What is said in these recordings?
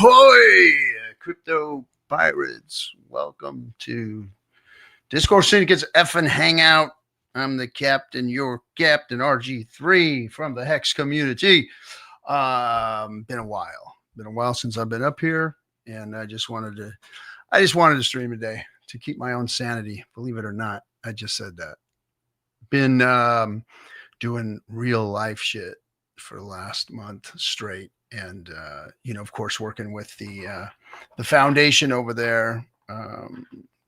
Ahoy, crypto pirates. Welcome to Discourse Syndicate's FN Hangout. I'm the captain, your captain, RG3 from the Hex community. Been a while since I've been up here, and I just wanted to stream today to keep my own sanity. Believe it or not, I just said that. Been doing real life shit for the last month straight. And, of course, working with the foundation over there,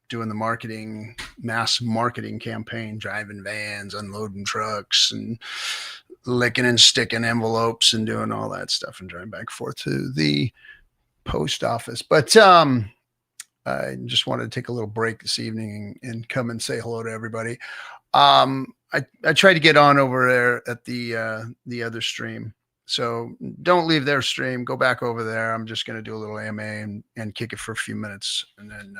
doing the mass marketing campaign, driving vans, unloading trucks, and licking and sticking envelopes and doing all that stuff and driving back and forth to the post office. But I just wanted to take a little break this evening and come and say hello to everybody. I tried to get on over there at the other stream. So don't leave their stream. Go back over there. I'm just going to do a little AMA and kick it for a few minutes and then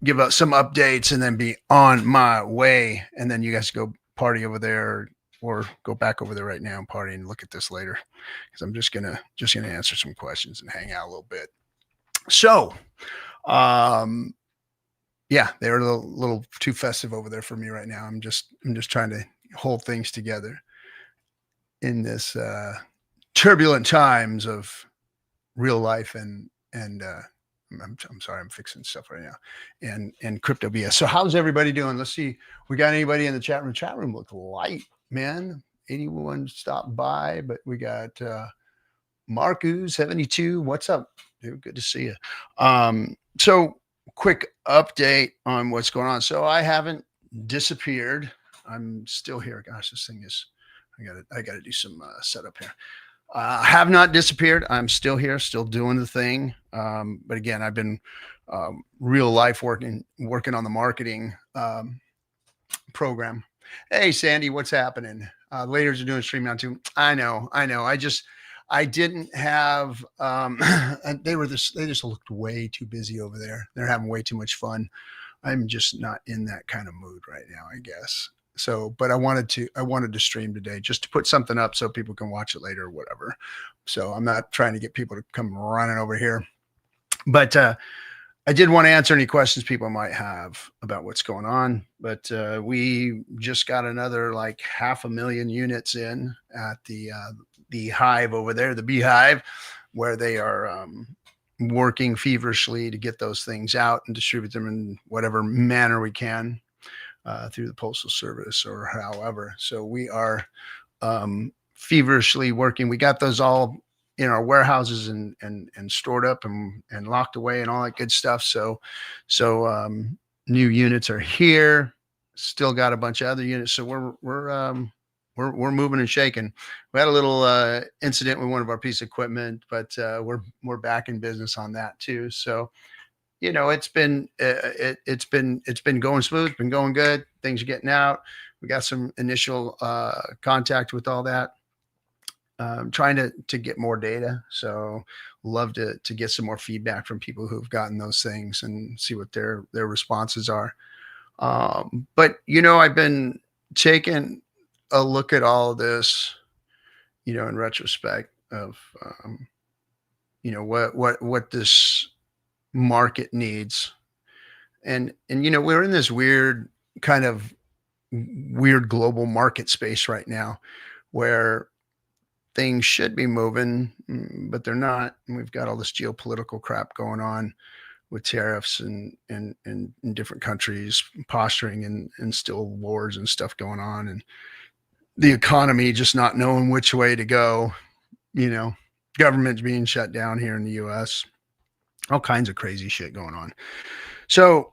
give out some updates and then be on my way. And then you guys go party over there or go back over there right now and party and look at this later because I'm just gonna answer some questions and hang out a little bit. So, yeah, they're a little too festive over there for me right now. I'm just trying to hold things together in this turbulent times of real life and I'm sorry, I'm fixing stuff right now and crypto BS. So how's everybody doing? Let's see. We got anybody in the chat room? Chat room looked light, man. 81 stopped by, but we got Marku 72. What's up, dude? Good to see you. So quick update on what's going on. So I haven't disappeared. I'm still here. Gosh, this thing is. I got to do some setup here. I have not disappeared. I'm still here, still doing the thing. But again, I've been real life working on the marketing program. Hey, Sandy, what's happening? Laters are doing stream now too. I know. I didn't have. They just looked way too busy over there. They're having way too much fun. I'm just not in that kind of mood right now, I guess. So, but I wanted to stream today just to put something up so people can watch it later or whatever. So I'm not trying to get people to come running over here, but I did want to answer any questions people might have about what's going on. But we just got another like 500,000 units in at the hive over there, the beehive, where they are working feverishly to get those things out and distribute them in whatever manner we can. Through the postal service or however. So we are feverishly working. We got those all in our warehouses and stored up and locked away and all that good stuff. So new units are here. Still got a bunch of other units. So we're moving and shaking. We had a little incident with one of our piece of equipment, but we're back in business on that too. So it's been going smooth, been going good. Things are getting out. We got some initial contact with all that. Trying to get more data. So love to get some more feedback from people who've gotten those things and see what their responses are. But I've been taking a look at all of this, in retrospect of what this market needs. And we're in this weird global market space right now where things should be moving, but they're not. And we've got all this geopolitical crap going on with tariffs and different countries posturing and still wars and stuff going on, and the economy just not knowing which way to go, government's being shut down here in the US, all kinds of crazy shit going on. So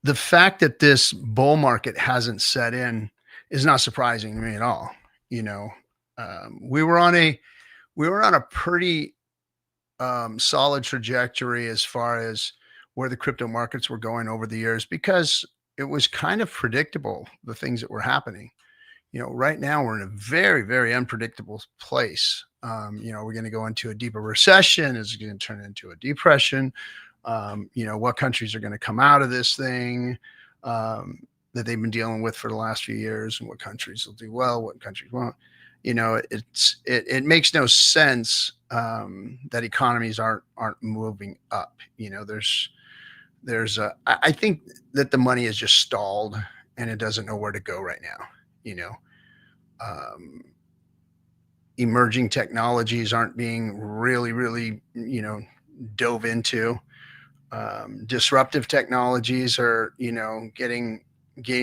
the fact that this bull market hasn't set in is not surprising to me at all. We were on a pretty solid trajectory as far as where the crypto markets were going over the years, because it was kind of predictable, the things that were happening. Right now we're in a very, very unpredictable place. We're going to go into a deeper recession. Is it going to turn into a depression? What countries are going to come out of this thing that they've been dealing with for the last few years, and what countries will do well, what countries won't. It makes no sense that economies aren't moving up. You know, I think that the money is just stalled and it doesn't know where to go right now. You know, um, emerging technologies aren't being really, you know, dove into. Disruptive technologies are, you know, getting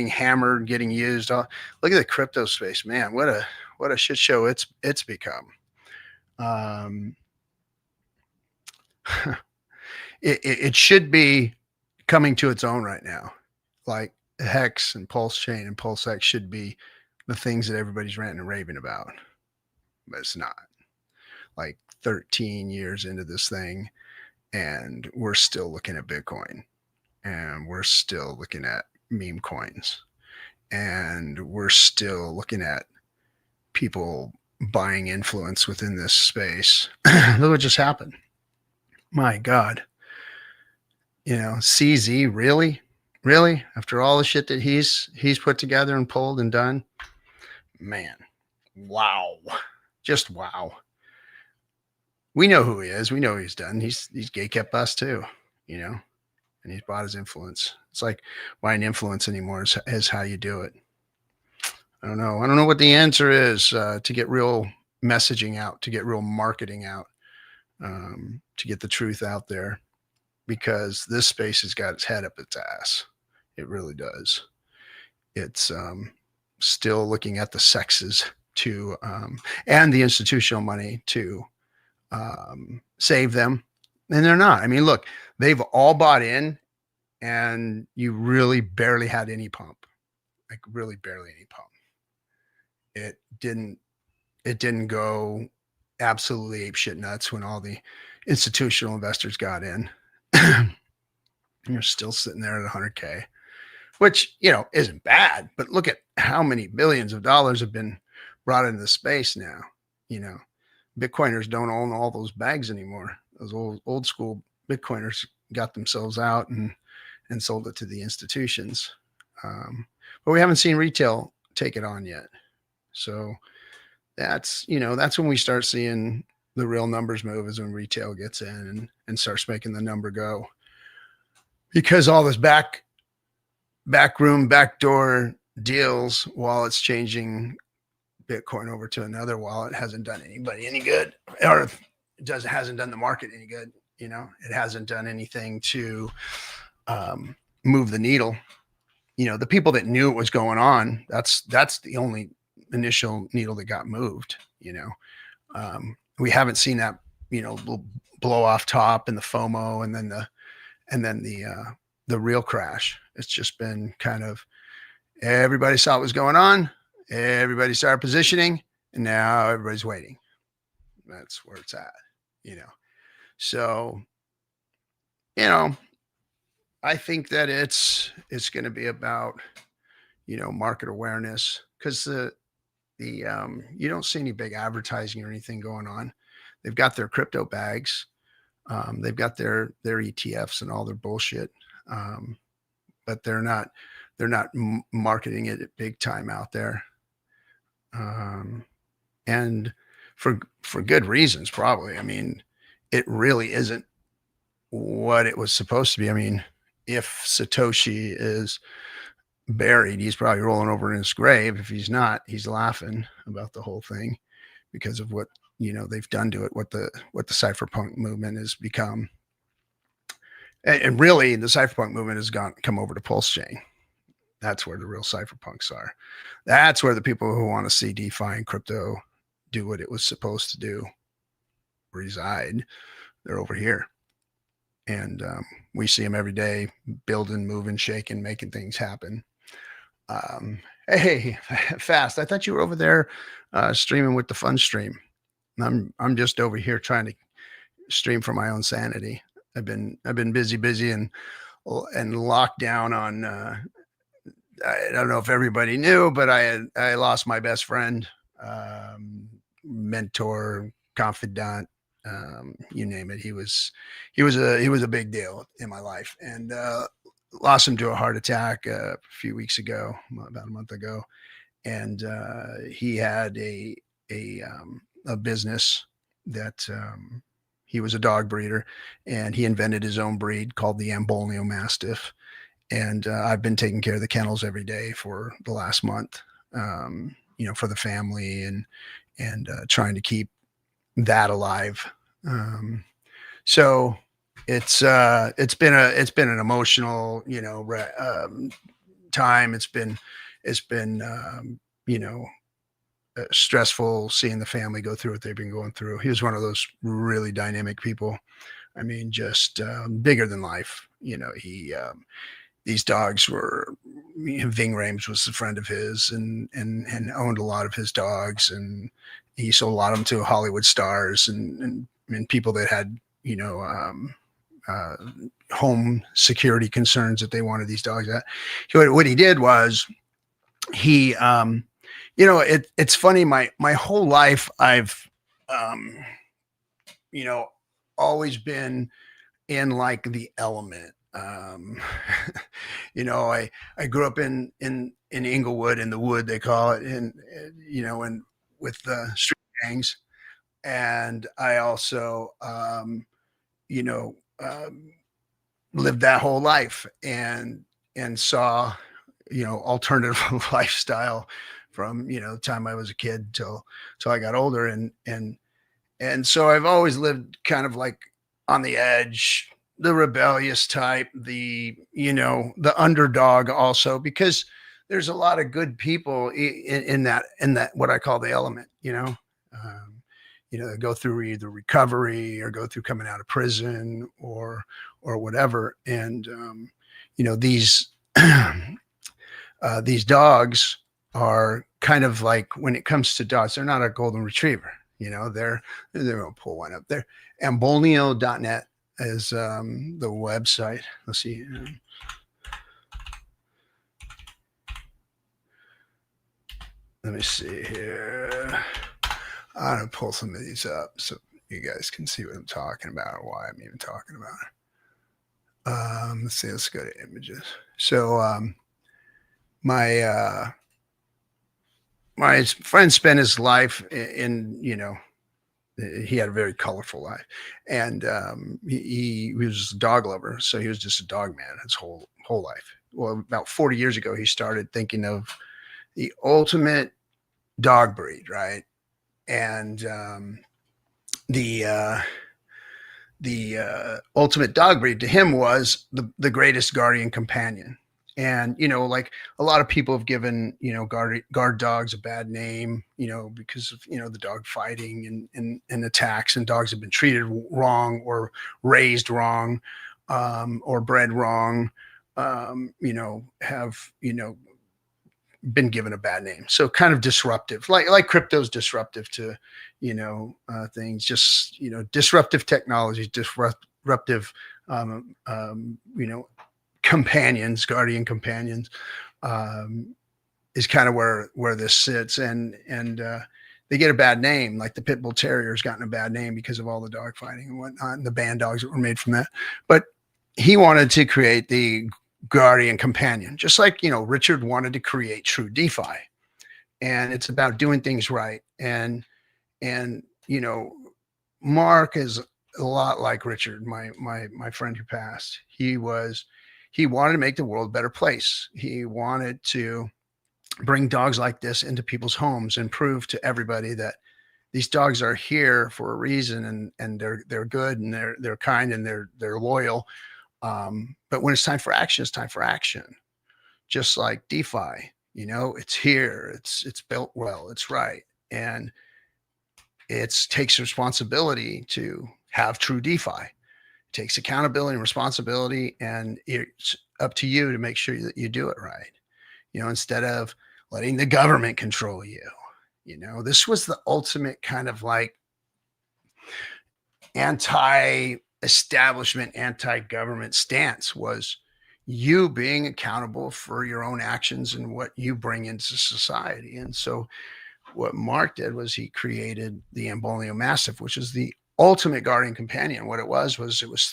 hammered, getting used. Look at the crypto space, man. What a shit show it's become. Um, it should be coming to its own right now. Like Hex and Pulse Chain and PulseX should be the things that everybody's ranting and raving about, but it's not. Like 13 years into this thing, and we're still looking at Bitcoin, and we're still looking at meme coins, and we're still looking at people buying influence within this space. Look what just happened. My God. You know, CZ, really? Really? After all the shit that he's put together and pulled and done? Man. Wow. Just wow. We know who he is. We know what he's done. He's gay kept us too, you know, and he's bought his influence. It's like buying influence anymore is how you do it. I don't know. I don't know what the answer is to get real messaging out, to get real marketing out, to get the truth out there, because this space has got its head up its ass. It really does. It's still looking at the sexes to and the institutional money to save them. And they're not. I mean, look, they've all bought in, and you really barely had any pump, like really barely any pump. It didn't go absolutely apeshit nuts when all the institutional investors got in. You're still sitting there at 100K, which, you know, isn't bad, but look at how many billions of dollars have been brought into the space now. You know, Bitcoiners don't own all those bags anymore. Those old school Bitcoiners got themselves out and sold it to the institutions. But we haven't seen retail take it on yet. So that's, you know, that's when we start seeing the real numbers move, is when retail gets in and starts making the number go. Because all this backdoor deals, while it's changing Bitcoin over to another wallet, hasn't done anybody any good, or hasn't done the market any good. You know, it hasn't done anything to move the needle. You know, the people that knew it was going on, that's the only initial needle that got moved. You know, we haven't seen that, you know, blow off top and the FOMO and then the real crash. It's just been kind of, everybody saw what was going on, everybody started positioning, and now everybody's waiting. That's where it's at, you know. So, you know, I think that it's going to be about, you know, market awareness, because you don't see any big advertising or anything going on. They've got their crypto bags, they've got their ETFs and all their bullshit, but they're not marketing it at big time out there, and for good reasons, probably. I mean, it really isn't what it was supposed to be. I mean, if Satoshi is buried, he's probably rolling over in his grave. If he's not, he's laughing about the whole thing because of what, you know, they've done to it, what the cypherpunk movement has become. And really, the cypherpunk movement has come over to Pulse Chain. That's where the real cypherpunks are. That's where the people who want to see DeFi and crypto do what it was supposed to do reside. They're over here. And we see them every day, building, moving, shaking, making things happen. Hey, Fast, I thought you were over there streaming with the fun stream. I'm just over here trying to stream for my own sanity. I've been busy and locked down on. I don't know if everybody knew, but I lost my best friend, mentor, confidant. You name it. He was a big deal in my life, and lost him to a heart attack a few weeks ago, about a month ago. And he had a business he was a dog breeder, and he invented his own breed called the Ambullneo Mastiff. And I've been taking care of the kennels every day for the last month, for the family, and trying to keep that alive. So it's been an emotional, time. It's been stressful seeing the family go through what they've been going through. He was one of those really dynamic people. I mean, just bigger than life. These dogs were, Ving Rames was a friend of his, and owned a lot of his dogs, and he sold a lot of them to Hollywood stars and people that had, home security concerns that they wanted these dogs at. What he did was he, it's funny. My whole life, I've, always been in like the element. I grew up in Inglewood, in the wood, they call it, and with the street gangs. And I also, lived that whole life and saw, alternative lifestyle from, the time I was a kid till I got older. And so I've always lived kind of like on the edge, the rebellious type, the underdog also, because there's a lot of good people in that what I call the element, go through either recovery or go through coming out of prison or whatever. And, these, these dogs are kind of like, when it comes to dogs, they're not a golden retriever. They're going to pull one up there. Ambullneo.net is the website. Let's see. Let me see here. I'm going to pull some of these up so you guys can see what I'm talking about, or why I'm even talking about it. Let's see. Let's go to images. So my friend spent his life in he had a very colorful life, and he was a dog lover. So he was just a dog man his whole life. Well, about 40 years ago, he started thinking of the ultimate dog breed, right? And the ultimate dog breed to him was the greatest guardian companion. And, like a lot of people have given, guard dogs a bad name, because of, the dog fighting and attacks, and dogs have been treated wrong or raised wrong, or bred wrong, have, been given a bad name. So kind of disruptive, like crypto's disruptive to, things, just, disruptive technologies, disruptive, companions, guardian companions, is kind of where this sits. And they get a bad name, like the pit bull terrier has gotten a bad name because of all the dog fighting and whatnot, and the band dogs that were made from that. But he wanted to create the guardian companion, just like, Richard wanted to create true DeFi. And it's about doing things right. And Mark is a lot like Richard, my friend who passed. He wanted to make the world a better place. He wanted to bring dogs like this into people's homes and prove to everybody that these dogs are here for a reason, and they're good, and they're kind, and they're loyal. But when it's time for action, it's time for action. Just like DeFi, it's here, it's built well, it's right. And it takes responsibility to have true DeFi. It takes accountability and responsibility, and it's up to you to make sure that you do it right. Instead of letting the government control you. This was the ultimate kind of like anti-establishment, anti-government stance, was you being accountable for your own actions and what you bring into society. And so what Mark did was he created the Ambullneo Mastiff, which is the ultimate guardian companion. What it was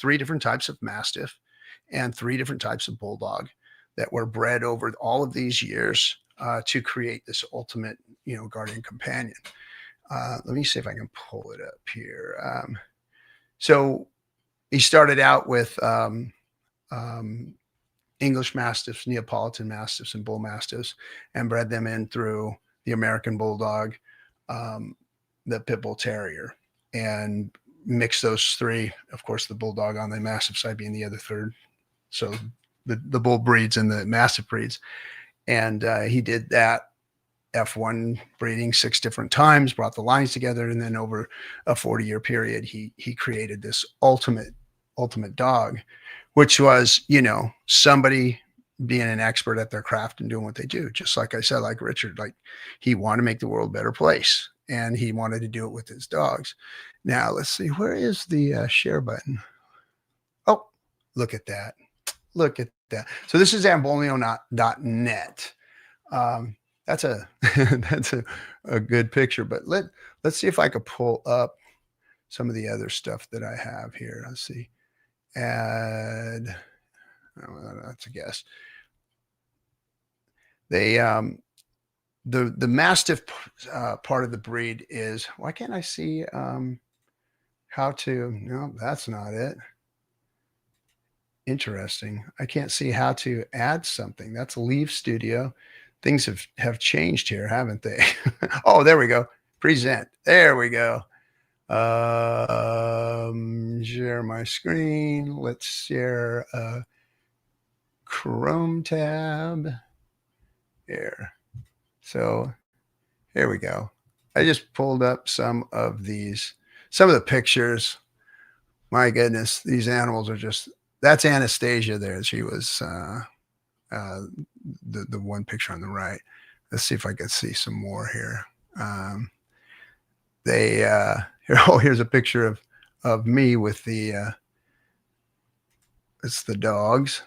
3 different types of Mastiff and 3 different types of Bulldog that were bred over all of these years to create this ultimate, guardian companion. Let me see if I can pull it up here. So he started out with English Mastiffs, Neapolitan Mastiffs, and Bull Mastiffs, and bred them in through the American Bulldog, the Pit Bull Terrier, and mixed those three. Of course, the Bulldog on the Mastiff side being the other third. So the Bull breeds and the Mastiff breeds. And he did that F1 breeding 6 different times, brought the lines together, and then over a 40-year period, he created this ultimate dog, which was, you know, somebody being an expert at their craft and doing what they do. Just like I said, like Richard, like he wanted to make the world a better place, and he wanted to do it with his dogs. Now let's see, where is the share button? Oh, look at that. Look at that. So this is Ambullneo.net. That's a that's a good picture, but let's see if I could pull up some of the other stuff that I have here. Let's see. Add, oh, that's a guess. They the Mastiff part of the breed is, why can't I see how to, no, that's not it. Interesting. I can't see how to add something. That's Leave Studio. Things have changed here, haven't they? Oh, there we go. Present. There we go. Share my screen. Let's share a Chrome tab. Here. So here we go. I just pulled up some of the pictures. My goodness, these animals are just, that's Anastasia there. She was the one picture on the right. Let's see if I can see some more here. Here's a picture of me with it's the dogs.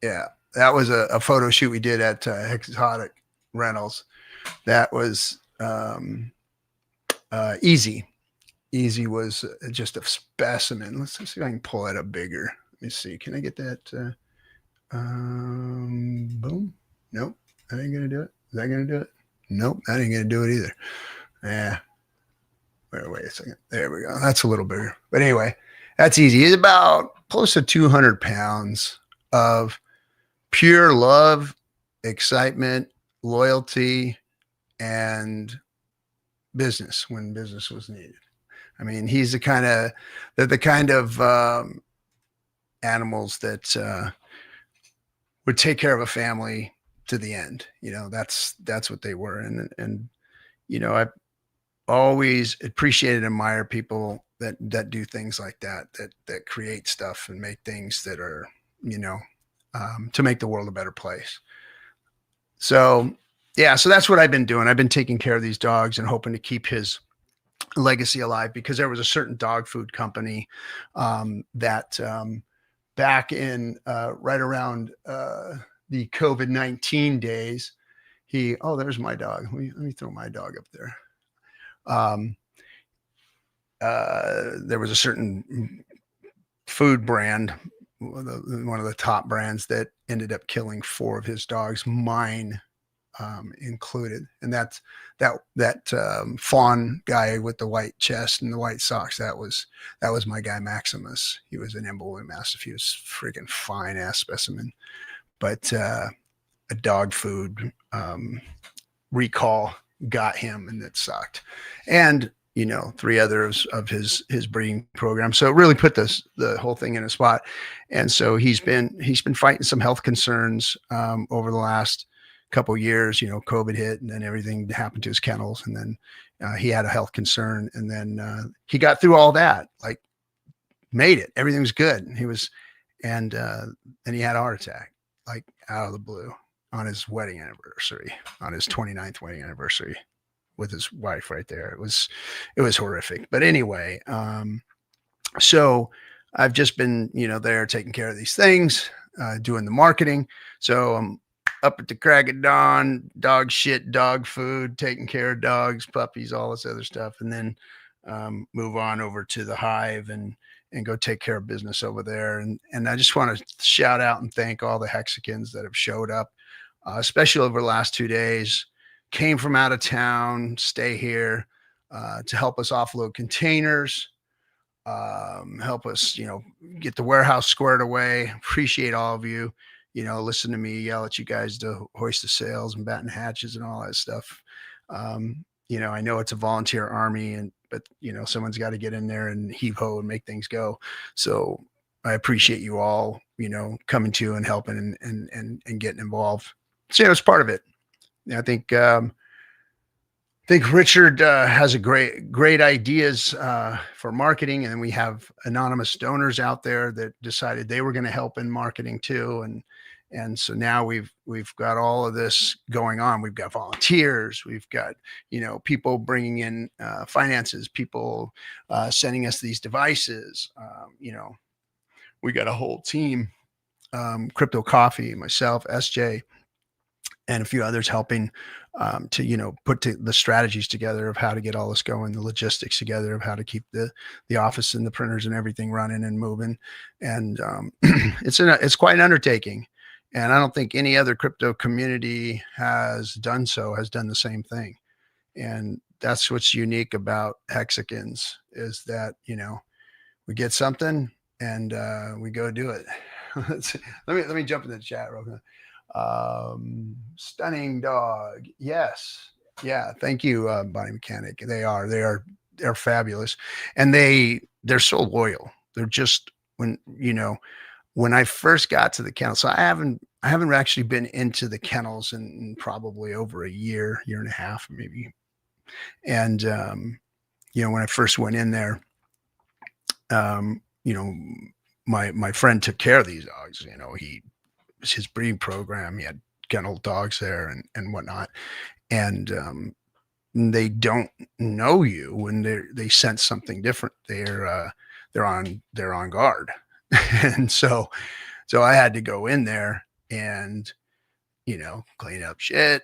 Yeah, that was a photo shoot we did at Exotic Rentals. That was Easy. Easy was just a specimen. Let's see if I can pull it up bigger. Let me see. Can I get that? Boom. Nope. That ain't going to do it. Is that going to do it? Nope. That ain't going to do it either. Yeah. Wait a second. There we go. That's a little bigger. But anyway, that's easy. It's about close to 200 pounds of pure love, excitement, loyalty, and business when business was needed. I mean, he's the kind of animals that would take care of a family to the end. You know, that's what they were. And you know, I always appreciate and admire people that do things like that create stuff and make things that are, you know, to make the world a better place. So yeah, so that's what I've been doing. I've been taking care of these dogs and hoping to keep his legacy alive, because there was a certain dog food company that back in right around the COVID-19 days, there's my dog. Let me throw my dog up there. There was a certain food brand, one of the top brands, that ended up killing 4 of his dogs, mine included. And that fawn guy with the white chest and the white socks, that was my guy Maximus. He was an Ambullneo Mastiff. He was freaking fine ass specimen, but a dog food recall got him, and it sucked. And you know, 3 others of his breeding program. So it really put the whole thing in a spot. And so he's been fighting some health concerns over the last couple of years. You know, COVID hit, and then everything happened to his kennels, and then he had a health concern, and then he got through all that, like made it. Everything was good. And he had a heart attack, like out of the blue, on his wedding anniversary, on his 29th wedding anniversary, with his wife right there. It was horrific. But anyway, so I've just been, you know, there taking care of these things, doing the marketing. So I'm up at the crack of dawn, dog shit, dog food, taking care of dogs, puppies, all this other stuff. And then move on over to the hive and go take care of business over there. And I just want to shout out and thank all the Hexicans that have showed up, especially over the last 2 days. Came from out of town, stay here. to help us offload containers, help us, get the warehouse squared away. Appreciate all of you. Listen to me yell at you guys to hoist the sails and batten hatches and all that stuff. I know it's a volunteer army, but someone's got to get in there and heave ho and make things go. So I appreciate you all, coming to and helping and getting involved. So it's part of it. I think Richard has a great ideas for marketing, and then we have anonymous donors out there that decided they were going to help in marketing too, and so now we've got all of this going on. We've got volunteers, we've got people bringing in finances, people sending us these devices. We got a whole team, Crypto Coffee, myself, SJ, and a few others helping to put the strategies together of how to get all this going, the logistics together of how to keep the office and the printers and everything running and moving. And it's quite an undertaking. And I don't think any other crypto community has done the same thing. And that's what's unique about Hexicans, is that we get something and we go do it. let me jump in the chat real quick. Stunning dog. Yes. Yeah. Thank you, Body Mechanic. They're fabulous. And they're so loyal. They're just, when I first got to the kennel, so I haven't actually been into the kennels in probably over a year and a half, maybe. And, when I first went in there, my friend took care of these dogs. His breeding program, he had kennel dogs there and whatnot. And they don't know you when they sense something different. They're on guard. And so I had to go in there and, clean up shit,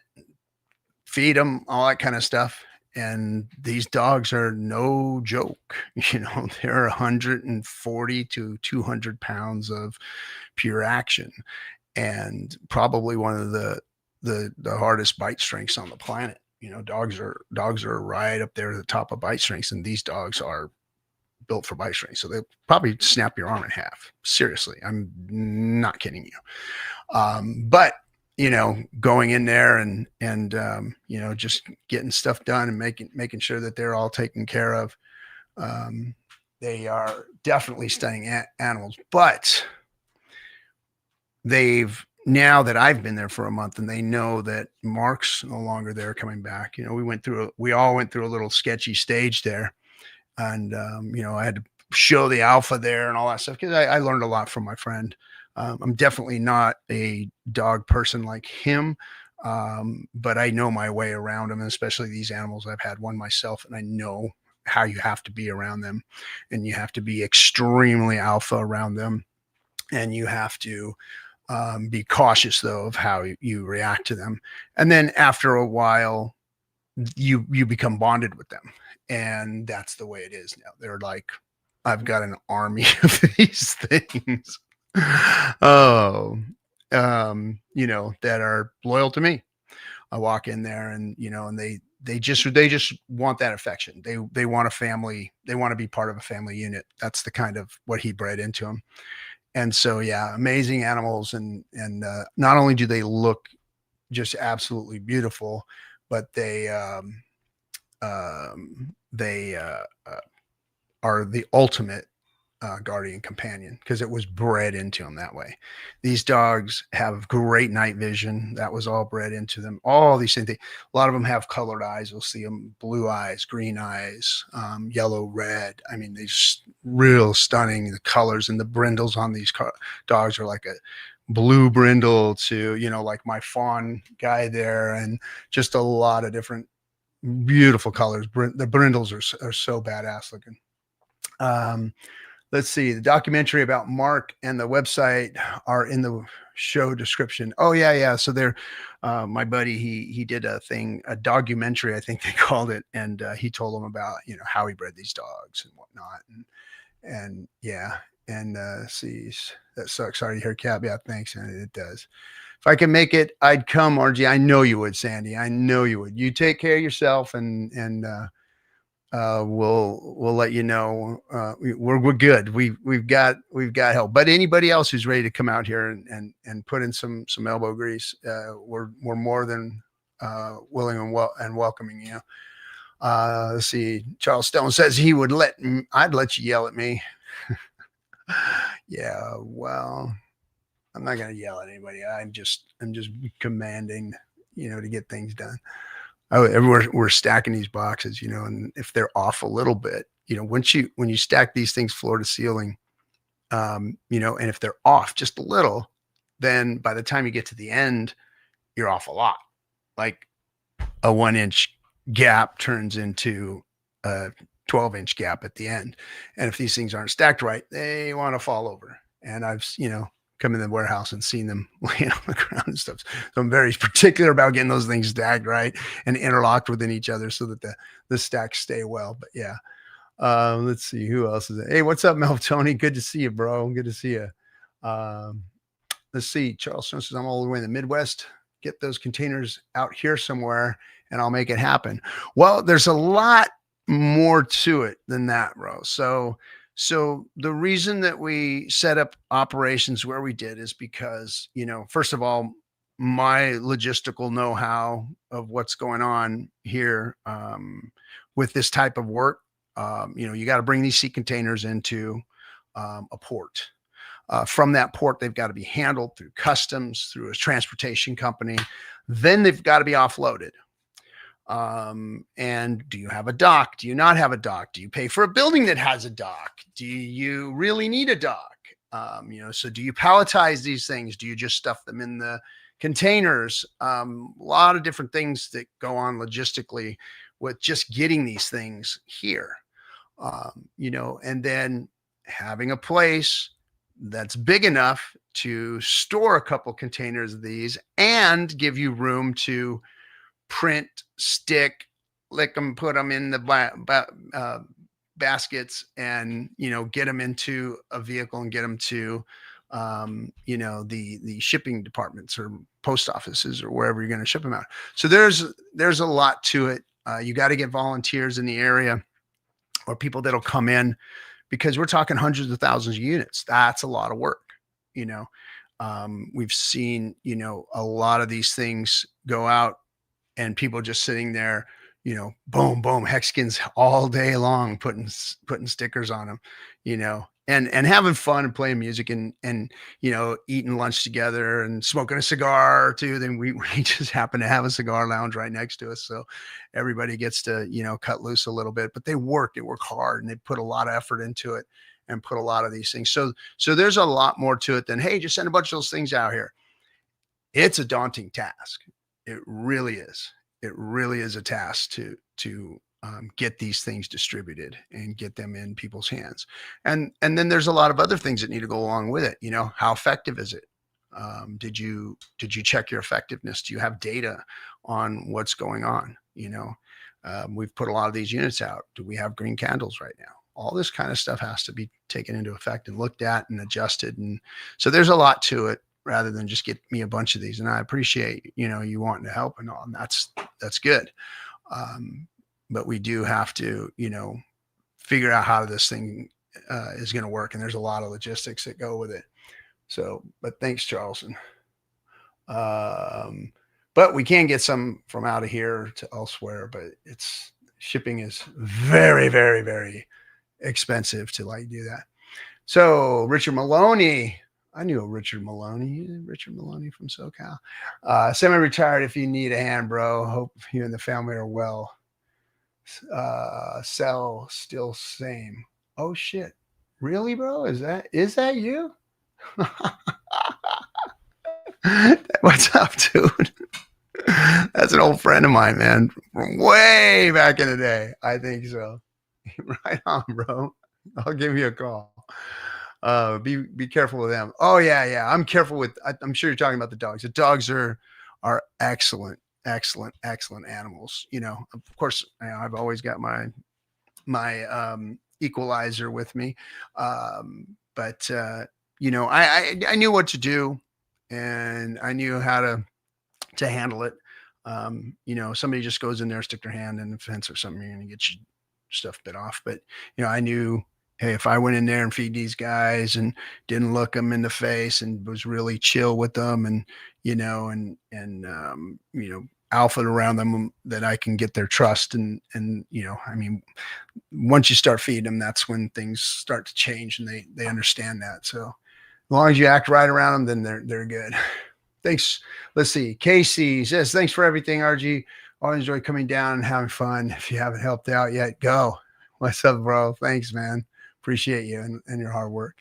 feed them, all that kind of stuff. And these dogs are no joke. They're 140 to 200 pounds of pure action, and probably one of the hardest bite strengths on the planet. Dogs are right up there at the top of bite strengths, and these dogs are built for bite strength. So they'll probably snap your arm in half. Seriously, I'm not kidding you. But going in there and just getting stuff done and making sure that they're all taken care of. They are definitely stunning animals, but now that I've been there for a month and they know that Mark's no longer there coming back, we all went through a little sketchy stage there. And, I had to show the alpha there and all that stuff, because I learned a lot from my friend. I'm definitely not a dog person like him, but I know my way around them, and especially these animals. I've had one myself, and I know how you have to be around them, and you have to be extremely alpha around them, and you have to be cautious, though, of how you react to them. And then after a while, you become bonded with them. And that's the way it is now. They're like, I've got an army of these things. That are loyal to me. I walk in there and, and they just want that affection. They want a family. They want to be part of a family unit. That's the kind of what he bred into them. And so, yeah, amazing animals. And not only do they look just absolutely beautiful, but they are the ultimate guardian companion, because it was bred into them that way. These dogs have great night vision. That was all bred into them. All these things. A lot of them have colored eyes. You'll see them blue eyes, green eyes, yellow, red. I mean, they're just real stunning. The colors and the brindles on these dogs are like a blue brindle to, like my fawn guy there, and just a lot of different beautiful colors. The brindles are so badass looking. Let's see, the documentary about Mark and the website are in the show description. Oh yeah. So they're my buddy, he did a documentary, I think they called it, and he told them about how he bred these dogs and whatnot, and yeah. And see, that sucks. Sorry to hear, Cap. Yeah, thanks, and it does. If I can make it, I'd come, RG. I know you would, Sandy. I know you would. You take care of yourself, and we'll let you know. We're good. We've got help. But anybody else who's ready to come out here and put in some elbow grease, we're more than willing and welcoming you. Let's see. Charles Stone says he would I'd let you yell at me. Yeah, well, I'm not going to yell at anybody. I'm just commanding, to get things done. We're stacking these boxes, and if they're off a little bit, when you stack these things floor to ceiling, and if they're off just a little, then by the time you get to the end, you're off a lot. Like a 1-inch gap turns into a 12-inch gap at the end. And if these things aren't stacked right, they want to fall over. And I've, come in the warehouse and seen them laying on the ground and stuff. So I'm very particular about getting those things stacked right and interlocked within each other so that the stacks stay well. But yeah, let's see who else is there. Hey, what's up, Mel Tony? Good to see you, bro. Good to see you. Let's see. Charles Stone says I'm all the way in the Midwest. Get those containers out here somewhere and I'll make it happen. Well, there's a lot more to it than that, bro. So the reason that we set up operations where we did is because, first of all, my logistical know-how of what's going on here with this type of work, you got to bring these sea containers into a port. From that port, they've got to be handled through customs, through a transportation company. Then they've got to be offloaded. And do you have a dock? Do you not have a dock? Do you pay for a building that has a dock? Do you really need a dock? So do you palletize these things? Do you just stuff them in the containers? A lot of different things that go on logistically with just getting these things here. And then having a place that's big enough to store a couple containers of these and give you room to print, stick, lick them, put them in the baskets and, get them into a vehicle and get them to, the shipping departments or post offices or wherever you're going to ship them out. So there's a lot to it. You got to get volunteers in the area or people that'll come in because we're talking hundreds of thousands of units. That's a lot of work. We've seen, a lot of these things go out and people just sitting there, boom, boom, Hexicans all day long, putting stickers on them, and having fun and playing music and eating lunch together and smoking a cigar or two. Then we just happen to have a cigar lounge right next to us. So everybody gets to, cut loose a little bit, but they work hard and they put a lot of effort into it and put a lot of these things. So there's a lot more to it than, hey, just send a bunch of those things out here. It's a daunting task. It really is. It really is a task to get these things distributed and get them in people's hands. And then there's a lot of other things that need to go along with it. How effective is it? Did you check your effectiveness? Do you have data on what's going on? We've put a lot of these units out. Do we have green candles right now? All this kind of stuff has to be taken into effect and looked at and adjusted. And so there's a lot to it, rather than just get me a bunch of these. And I appreciate, you wanting to help and all, and that's good. But we do have to, figure out how this thing is going to work. And there's a lot of logistics that go with it. So, but thanks, Charleston. But we can get some from out of here to elsewhere, but shipping is very, very, very expensive to do that. So Richard Maloney, I knew a Richard Maloney from SoCal. Semi-retired if you need a hand, bro. Hope you and the family are well. Sell still same. Oh shit. Really, bro? Is that you? What's up, dude? That's an old friend of mine, man. From way back in the day. I think so. Right on, bro. I'll give you a call. Be careful with them. Oh yeah. I'm careful with, I'm sure you're talking about the dogs. The dogs are excellent animals. Of course, I've always got my equalizer with me. But I knew what to do and I knew how to handle it. Somebody just goes in there, stick their hand in the fence or something, you're going to get stuff bit off. But, I knew, hey, if I went in there and feed these guys and didn't look them in the face and was really chill with them and, alpha around them, that I can get their trust. And, once you start feeding them, that's when things start to change and they understand that. So as long as you act right around them, then they're good. Thanks. Let's see. Casey says, thanks for everything, RG. Always enjoy coming down and having fun. If you haven't helped out yet, go. What's up, bro? Thanks, man. Appreciate you and your hard work.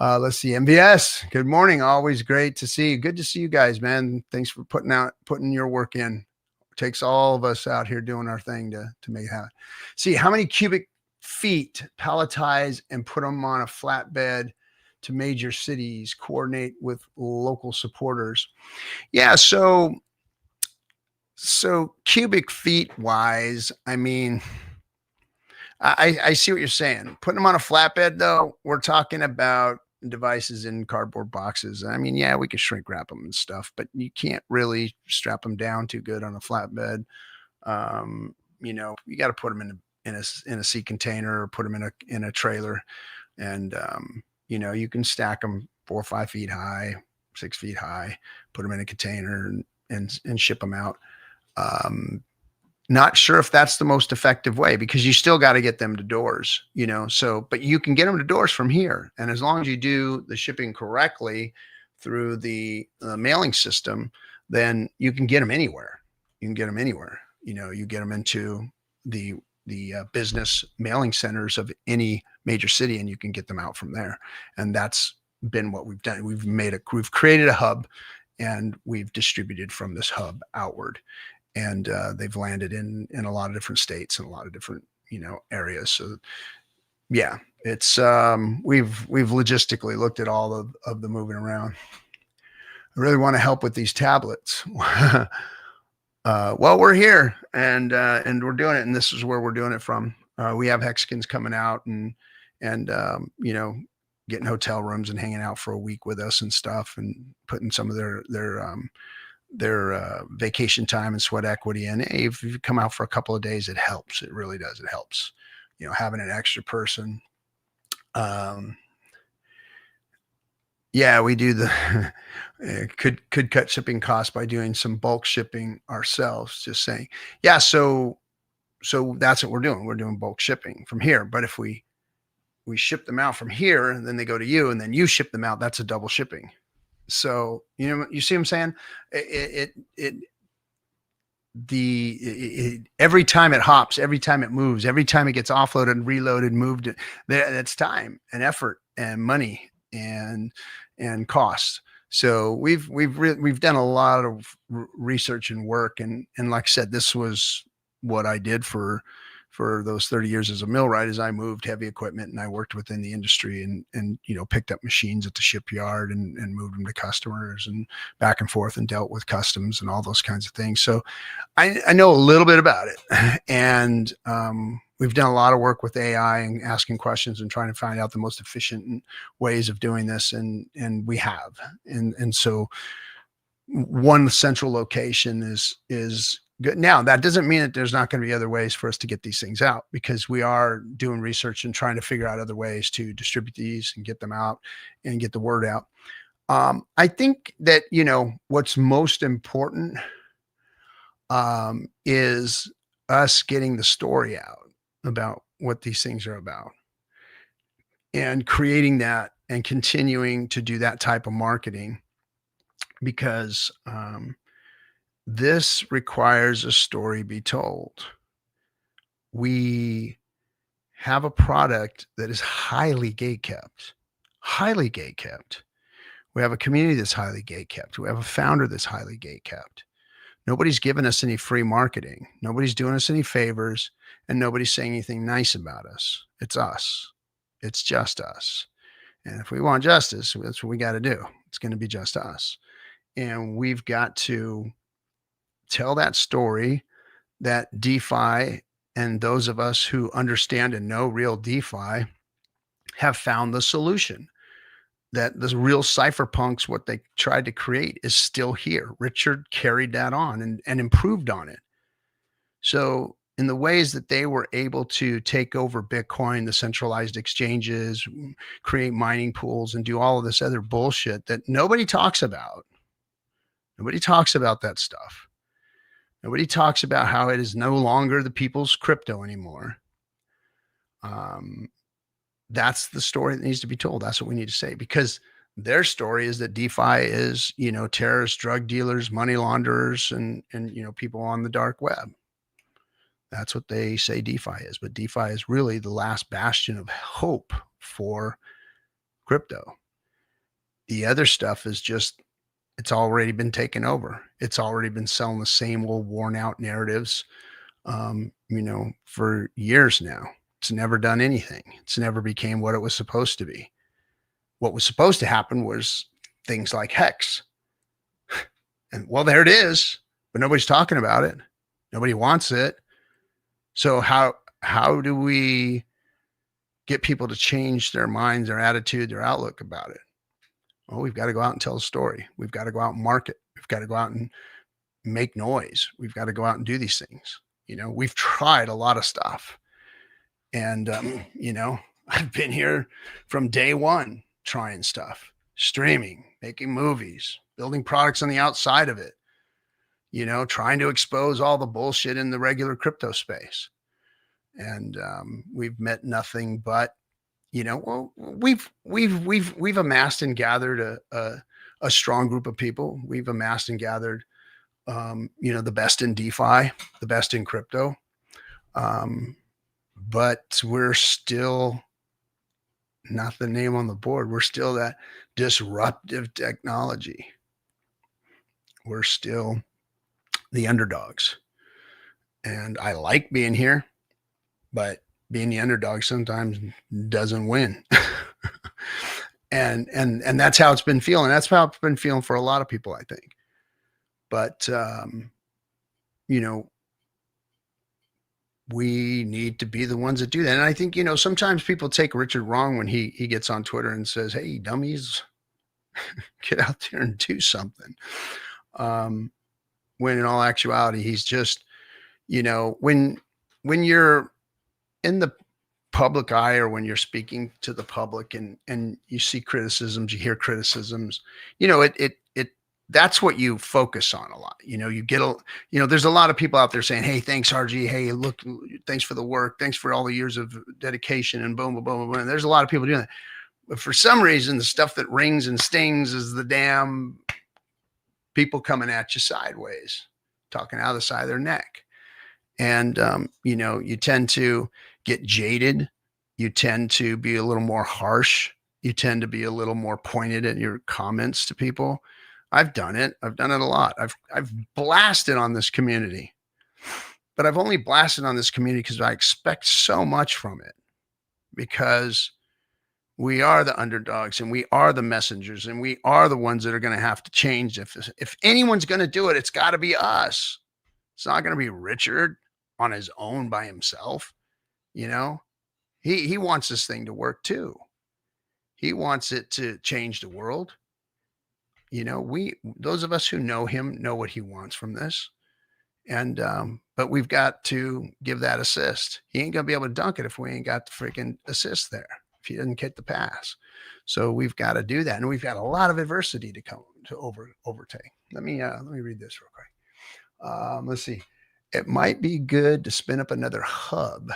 Let's see. MVS, good morning. Always great to see you. Good to see you guys, man. Thanks for putting your work in. It takes all of us out here doing our thing to make it happen. See, how many cubic feet palletize and put them on a flatbed to major cities, coordinate with local supporters? Yeah. So cubic feet wise, I mean, I see what you're saying. Putting them on a flatbed, though, we're talking about devices in cardboard boxes. I mean, yeah, we could shrink wrap them and stuff, but you can't really strap them down too good on a flatbed. You got to put them in a sea container or put them in a trailer, and you can stack them 4 or 5 feet high, 6 feet high, put them in a container and ship them out. Not sure if that's the most effective way, because you still got to get them to doors, but you can get them to doors from here. And as long as you do the shipping correctly through the mailing system, then you can get them anywhere. You get them into the business mailing centers of any major city, and you can get them out from there. And that's been what we've done. We've created a hub, and we've distributed from this hub outward. And they've landed in a lot of different states and a lot of different, areas. So yeah, it's we've logistically looked at all of the moving around. I really want to help with these tablets. Well, we're here and we're doing it, and this is where we're doing it from. We have Hexicans coming out and getting hotel rooms and hanging out for a week with us and stuff, and putting some of their vacation time and sweat equity in. Hey, if you come out for a couple of days, it helps. It really does. It helps, having an extra person. Yeah, we do the could cut shipping costs by doing some bulk shipping ourselves. Just saying. Yeah. So that's what we're doing. We're doing bulk shipping from here. But if we ship them out from here and then they go to you and then you ship them out, that's a double shipping. So, you see what I'm saying? Every time it hops, every time it moves, every time it gets offloaded and reloaded, moved, that's time and effort and money and cost. So we've done a lot of research and work. And like I said, this was what I did for those 30 years as a millwright, as I moved heavy equipment and I worked within the industry and picked up machines at the shipyard and moved them to customers and back and forth and dealt with customs and all those kinds of things. So I know a little bit about it. And we've done a lot of work with AI and asking questions and trying to find out the most efficient ways of doing this. And we have. And so one central location is good. Now, that doesn't mean that there's not going to be other ways for us to get these things out, because we are doing research and trying to figure out other ways to distribute these and get them out and get the word out. I think that, what's most important is us getting the story out about what these things are about and creating that and continuing to do that type of marketing, because this requires a story be told. We have a product that is highly gate-kept, highly gate-kept. We have a community that's highly gate-kept. We have a founder that's highly gate-kept. Nobody's giving us any free marketing. Nobody's doing us any favors, and nobody's saying anything nice about us. It's us. It's just us. And if we want justice, that's what we got to do. It's going to be just us. And we've got to tell that story that DeFi and those of us who understand and know real DeFi have found the solution. That the real cypherpunks, what they tried to create, is still here. Richard carried that on and improved on it. So in the ways that they were able to take over Bitcoin, the centralized exchanges, create mining pools, and do all of this other bullshit that nobody talks about. Nobody talks about that stuff. Nobody talks about how it is no longer the people's crypto anymore. That's the story that needs to be told. That's what we need to say, because their story is that DeFi is, terrorists, drug dealers, money launderers, and people on the dark web. That's what they say DeFi is. But DeFi is really the last bastion of hope for crypto. The other stuff is just, it's already been taken over. It's already been selling the same old worn out narratives, for years now. It's never done anything. It's never became what it was supposed to be. What was supposed to happen was things like Hex. And well, there it is, but nobody's talking about it. Nobody wants it. So how do we get people to change their minds, their attitude, their outlook about it? Well, we've got to go out and tell a story. We've got to go out and market. We've got to go out and make noise. We've got to go out and do these things. We've tried a lot of stuff. And, I've been here from day one, trying stuff, streaming, making movies, building products on the outside of it, trying to expose all the bullshit in the regular crypto space. And we've met nothing but, we've amassed and gathered a strong group of people. We've amassed and gathered, the best in DeFi, the best in crypto. But we're still not the name on the board. We're still that disruptive technology. We're still the underdogs. And I like being here, but being the underdog sometimes doesn't win. and that's how it's been feeling. That's how it's been feeling for a lot of people, I think. But, we need to be the ones that do that. And I think, sometimes people take Richard wrong when he gets on Twitter and says, hey, dummies, get out there and do something. When in all actuality, he's just, when you're in the public eye, or when you're speaking to the public and you see criticisms, you hear criticisms, that's what you focus on a lot. You get there's a lot of people out there saying, hey, thanks, RG. Hey, look, thanks for the work. Thanks for all the years of dedication, and boom, boom, boom, boom. And there's a lot of people doing that. But for some reason, the stuff that rings and stings is the damn people coming at you sideways, talking out of the side of their neck. And, you tend to get jaded. You tend to be a little more harsh. You tend to be a little more pointed in your comments to people. I've done it. I've done it a lot. I've blasted on this community, but I've only blasted on this community because I expect so much from it, because we are the underdogs, and we are the messengers, and we are the ones that are going to have to change. If anyone's going to do it, it's got to be us. It's not going to be Richard on his own by himself. He wants this thing to work too. He wants it to change the world. Those of us who know him know what he wants from this. And, but we've got to give that assist. He ain't going to be able to dunk it if we ain't got the freaking assist there, if he doesn't get the pass. So we've got to do that. And we've got a lot of adversity to come to overtake. Let me read this real quick. Let's see. It might be good to spin up another hub.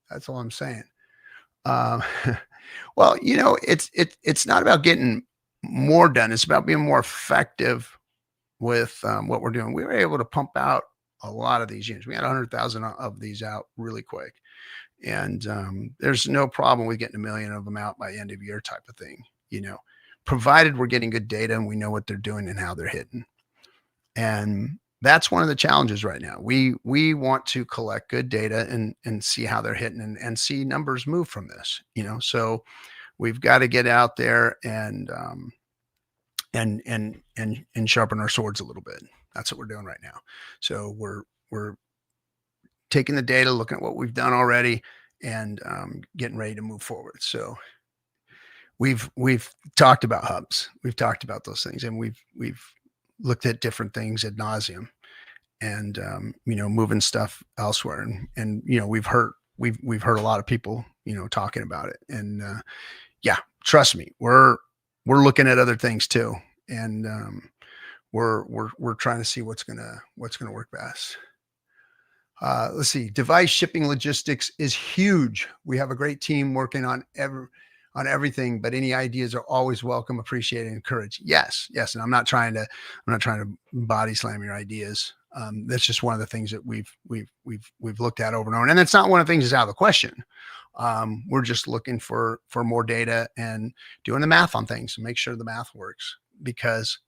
That's all I'm saying. Well, it's not about getting more done. It's about being more effective with what we're doing. We were able to pump out a lot of these units. We had 100,000 of these out really quick. And there's no problem with getting 1 million of them out by the end of year type of thing, provided we're getting good data and we know what they're doing and how they're hitting. And that's one of the challenges right now. We want to collect good data and see how they're hitting and see numbers move from this, so we've got to get out there and sharpen our swords a little bit. That's what we're doing right now. So we're taking the data, looking at what we've done already, and getting ready to move forward. So we've talked about hubs. We've talked about those things, and we've looked at different things ad nauseum. and moving stuff elsewhere. And we've heard a lot of people talking about it. And yeah, trust me, we're looking at other things too, and we're trying to see what's gonna work best. Let's see. Device shipping logistics is huge. We have a great team working on everything, but any ideas are always welcome, appreciated, and encouraged. Yes. And I'm not trying to body slam your ideas. That's just one of the things that we've looked at over and over. And that's not one of the things that's out of the question. We're just looking for more data and doing the math on things to make sure the math works, because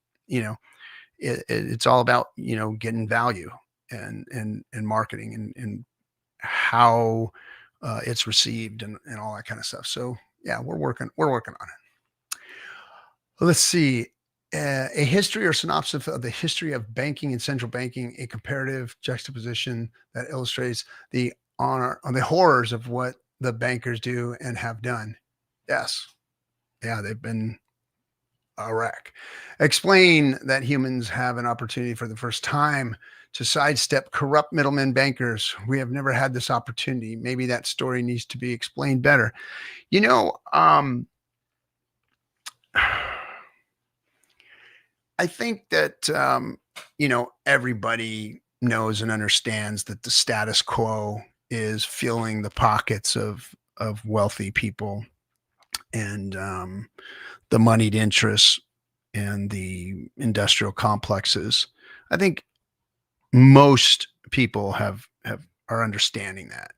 it's all about getting value and marketing and how it's received and all that kind of stuff. So yeah, we're working on it. Let's see. A history or synopsis of the history of banking and central banking, a comparative juxtaposition that illustrates the horrors of what the bankers do and have done. Yes. Yeah, they've been a wreck. Explain that humans have an opportunity for the first time to sidestep corrupt middlemen bankers. We have never had this opportunity. Maybe that story needs to be explained better. I think that, everybody knows and understands that the status quo is filling the pockets of wealthy people, and the moneyed interests and the industrial complexes. I think most people are understanding that,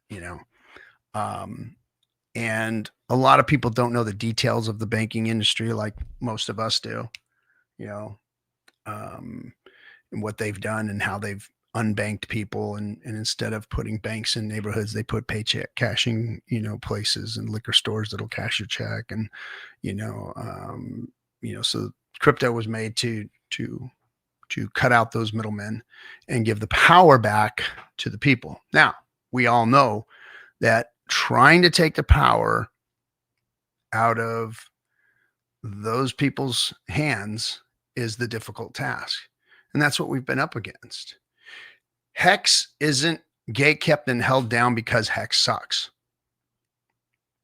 and a lot of people don't know the details of the banking industry like most of us do, and what they've done and how they've unbanked people. And instead of putting banks in neighborhoods, they put paycheck cashing, places and liquor stores that'll cash your check. And, so crypto was made to cut out those middlemen and give the power back to the people. Now, we all know that trying to take the power out of those people's hands is the difficult task. And that's what we've been up against. Hex isn't gatekept and held down because Hex sucks.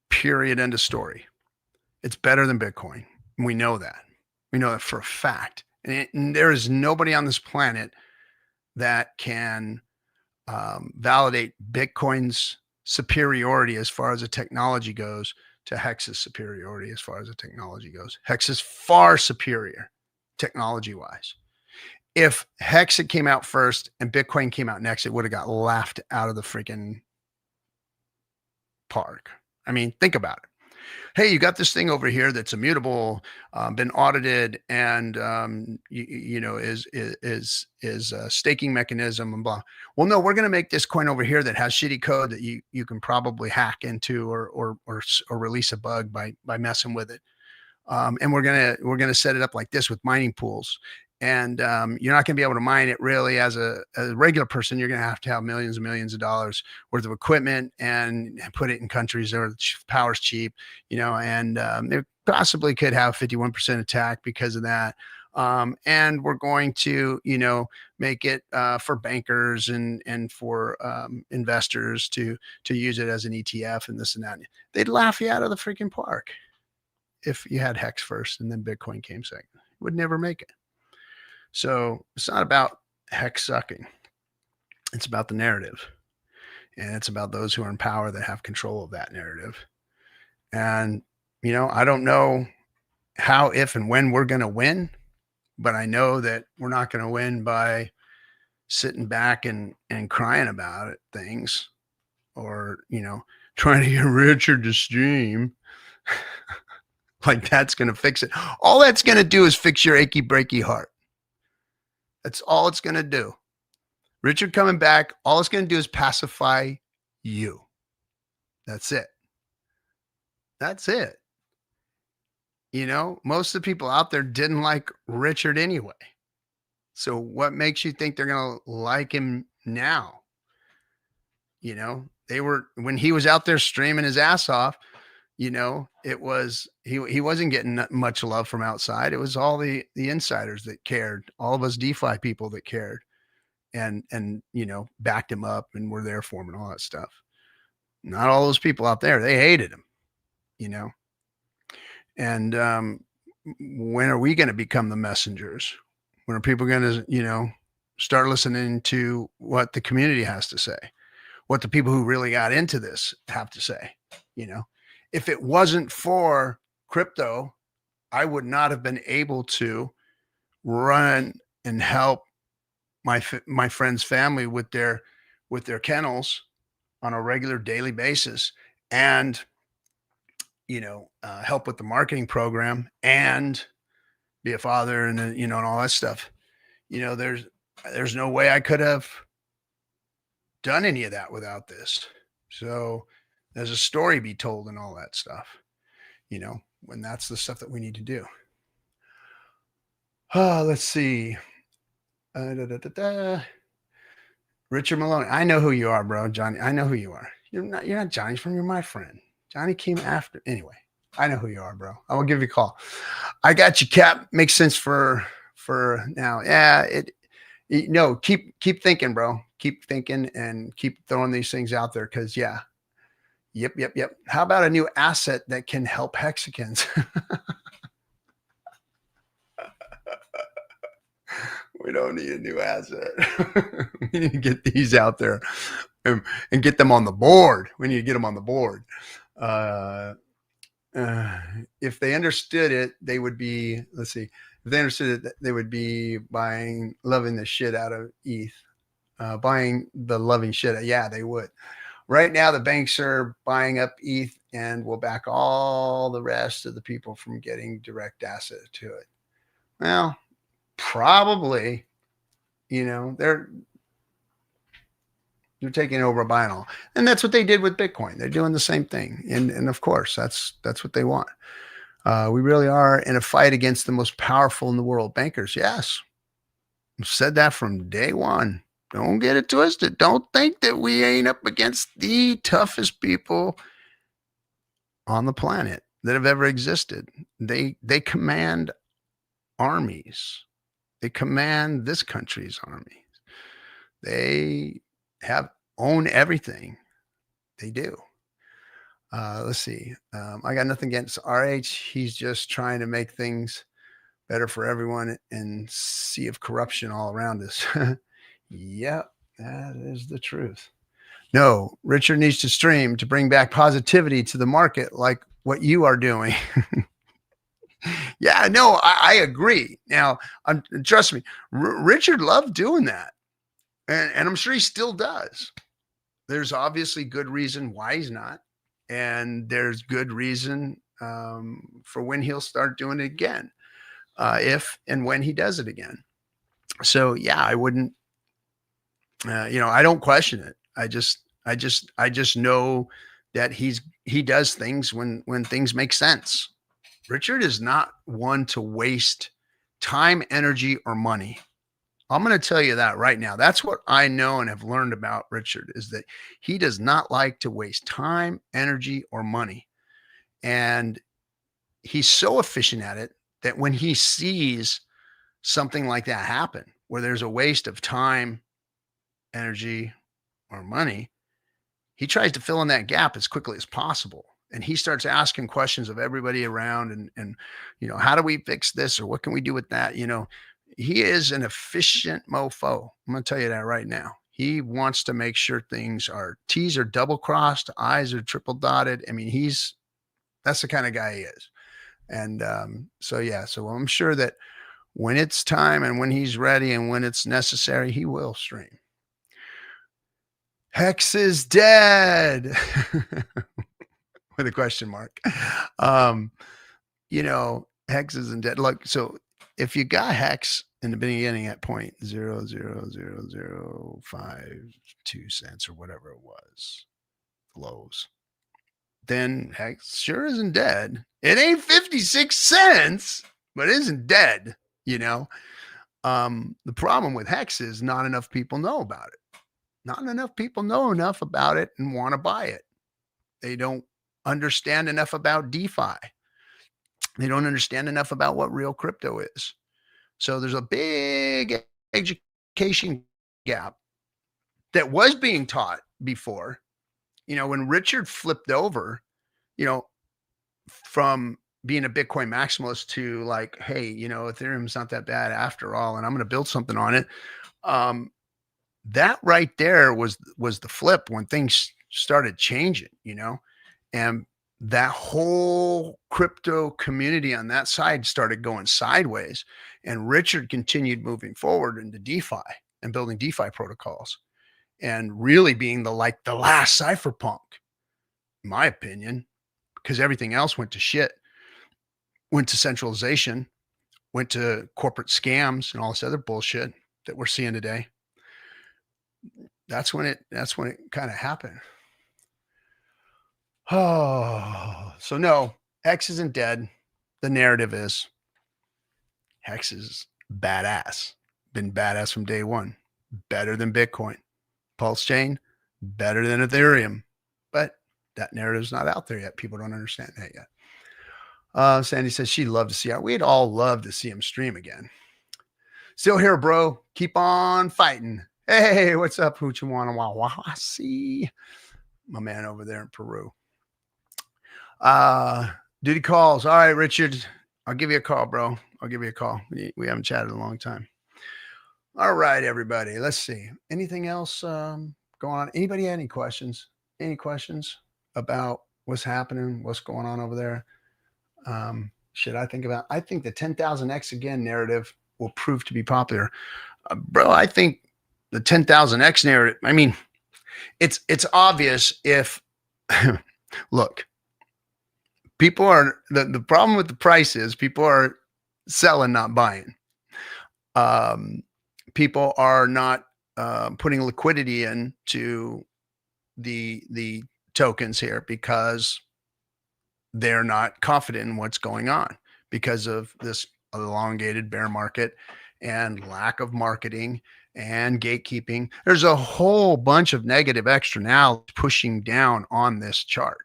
Period. End of story. It's better than Bitcoin. We know that. We know that for a fact. And there is nobody on this planet that can validate Bitcoin's superiority as far as the technology goes to Hex's superiority as far as the technology goes. Hex is far superior technology-wise. If Hex had came out first and Bitcoin came out next, it would have got laughed out of the freaking park. I mean, think about it. Hey, you got this thing over here that's immutable, been audited, and is a staking mechanism and blah. Well, no, we're going to make this coin over here that has shitty code that you can probably hack into or release a bug by messing with it. And we're gonna set it up like this with mining pools. And you're not going to be able to mine it really as a regular person. You're going to have millions and millions of dollars worth of equipment and put it in countries where the power's cheap, and they possibly could have 51% attack because of that. And we're going to, make it for bankers and for investors to use it as an ETF and this and that. They'd laugh you out of the freaking park if you had Hex first and then Bitcoin came second. You would never make it. So it's not about Hex sucking. It's about the narrative. And it's about those who are in power that have control of that narrative. And, I don't know how, if, and when we're going to win, but I know that we're not going to win by sitting back and crying about it, things, or, trying to get Richard to stream. Like that's going to fix it. All that's going to do is fix your achy breaky heart. That's all it's going to do. Richard coming back, all it's going to do is pacify you. That's it. That's it. Most of the people out there didn't like Richard anyway. So what makes you think they're going to like him now? They were, when he was out there streaming his ass off, it was, he wasn't getting much love from outside. It was all the insiders that cared, all of us DeFi people that cared. and backed him up and were there for him and all that stuff. Not all those people out there, they hated him, and when are we going to become the messengers? When are people going to start listening to what the community has to say, what the people who really got into this have to say? If it wasn't for crypto, I would not have been able to run and help my friend's family with their kennels on a regular daily basis, and help with the marketing program, and be a father, and and all that stuff. There's no way I could have done any of that without this. So there's a story to be told and all that stuff, when that's the stuff that we need to do. Let's see. Richard Maloney. I know who you are, bro. Johnny. I know who you are. You're not Johnny from, you're my friend. Johnny came after. Anyway, I know who you are, bro. I will give you a call. I got you, Cap. Makes sense for now. Yeah, keep thinking, bro. Keep thinking and keep throwing these things out there, because Yep. How about a new asset that can help Hexicans? We don't need a new asset. We need to get these out there and get them on the board. We need to get them on the board. If they understood it, they would be, let's see, if they understood it, they would be loving the shit out of ETH, buying the loving shit. Yeah, they would. Right now, the banks are buying up ETH and will back all the rest of the people from getting direct asset to it. Well, probably, they're taking over buying all. And that's what they did with Bitcoin. They're doing the same thing. And of course, that's what they want. We really are in a fight against the most powerful in the world. Bankers, yes. I've said that from day one. Don't get it twisted. Don't think that we ain't up against the toughest people on the planet that have ever existed. They command armies. They command this country's armies. They own everything. They do. Let's see. I got nothing against RH. He's just trying to make things better for everyone and sea of corruption all around us. Yep, that is the truth. No, Richard needs to stream to bring back positivity to the market, like what you are doing. Yeah, no, I agree. Now, trust me, Richard loved doing that. And I'm sure he still does. There's obviously good reason why he's not. And there's good reason for when he'll start doing it again, if and when he does it again. So, yeah, I wouldn't, I don't question it. I just know that he does things when things make sense. Richard is not one to waste time, energy, or money. I'm going to tell you that right now. That's what I know and have learned about Richard, is that he does not like to waste time, energy, or money. And he's so efficient at it that when he sees something like that happen, where there's a waste of time, energy, or money, he tries to fill in that gap as quickly as possible. And he starts asking questions of everybody around and how do we fix this, or what can we do with that? He is an efficient mofo. I'm going to tell you that right now. He wants to make sure T's are double crossed, I's are triple dotted. I mean, that's the kind of guy he is. And so I'm sure that when it's time and when he's ready and when it's necessary, he will stream. Hex is dead. With a question mark. Hex isn't dead. Look, so if you got Hex in the beginning at 0.00052 cents or whatever it was, lows, then Hex sure isn't dead. It ain't 56 cents, but it isn't dead, The problem with Hex is not enough people know about it. Not enough people know enough about it and want to buy it. They don't understand enough about DeFi. They don't understand enough about what real crypto is. So there's a big education gap that was being taught before, when Richard flipped over, from being a Bitcoin maximalist to like, hey, Ethereum's not that bad after all, and I'm going to build something on it. That right there was the flip when things started changing, and that whole crypto community on that side started going sideways, and Richard continued moving forward into DeFi and building DeFi protocols and really being the last cypherpunk, in my opinion, because everything else went to shit, went to centralization, went to corporate scams and all this other bullshit that we're seeing today. That's when it kind of happened. Oh, so no, Hex isn't dead. The narrative is Hex is badass. Been badass from day one. Better than Bitcoin. Pulse chain, better than Ethereum. But that narrative's not out there yet. People don't understand that yet. Sandy says she'd love to see it. We'd all love to see him stream again. Still here, bro. Keep on fighting. Hey, what's up, Hoochimwana Wawasi? My man over there in Peru. Duty calls. All right, Richard. I'll give you a call, bro. I'll give you a call. We haven't chatted in a long time. All right, everybody. Let's see. Anything else going on? Anybody had any questions? Any questions about what's happening? What's going on over there? Should I think about? I think the 10,000x again narrative will prove to be popular. Bro, I think the 10,000x narrative, I mean, it's obvious if, look, people are, the problem with the price is people are selling, not buying. People are not putting liquidity into the tokens here because they're not confident in what's going on because of this elongated bear market and lack of marketing and gatekeeping. There's a whole bunch of negative externalities pushing down on this chart.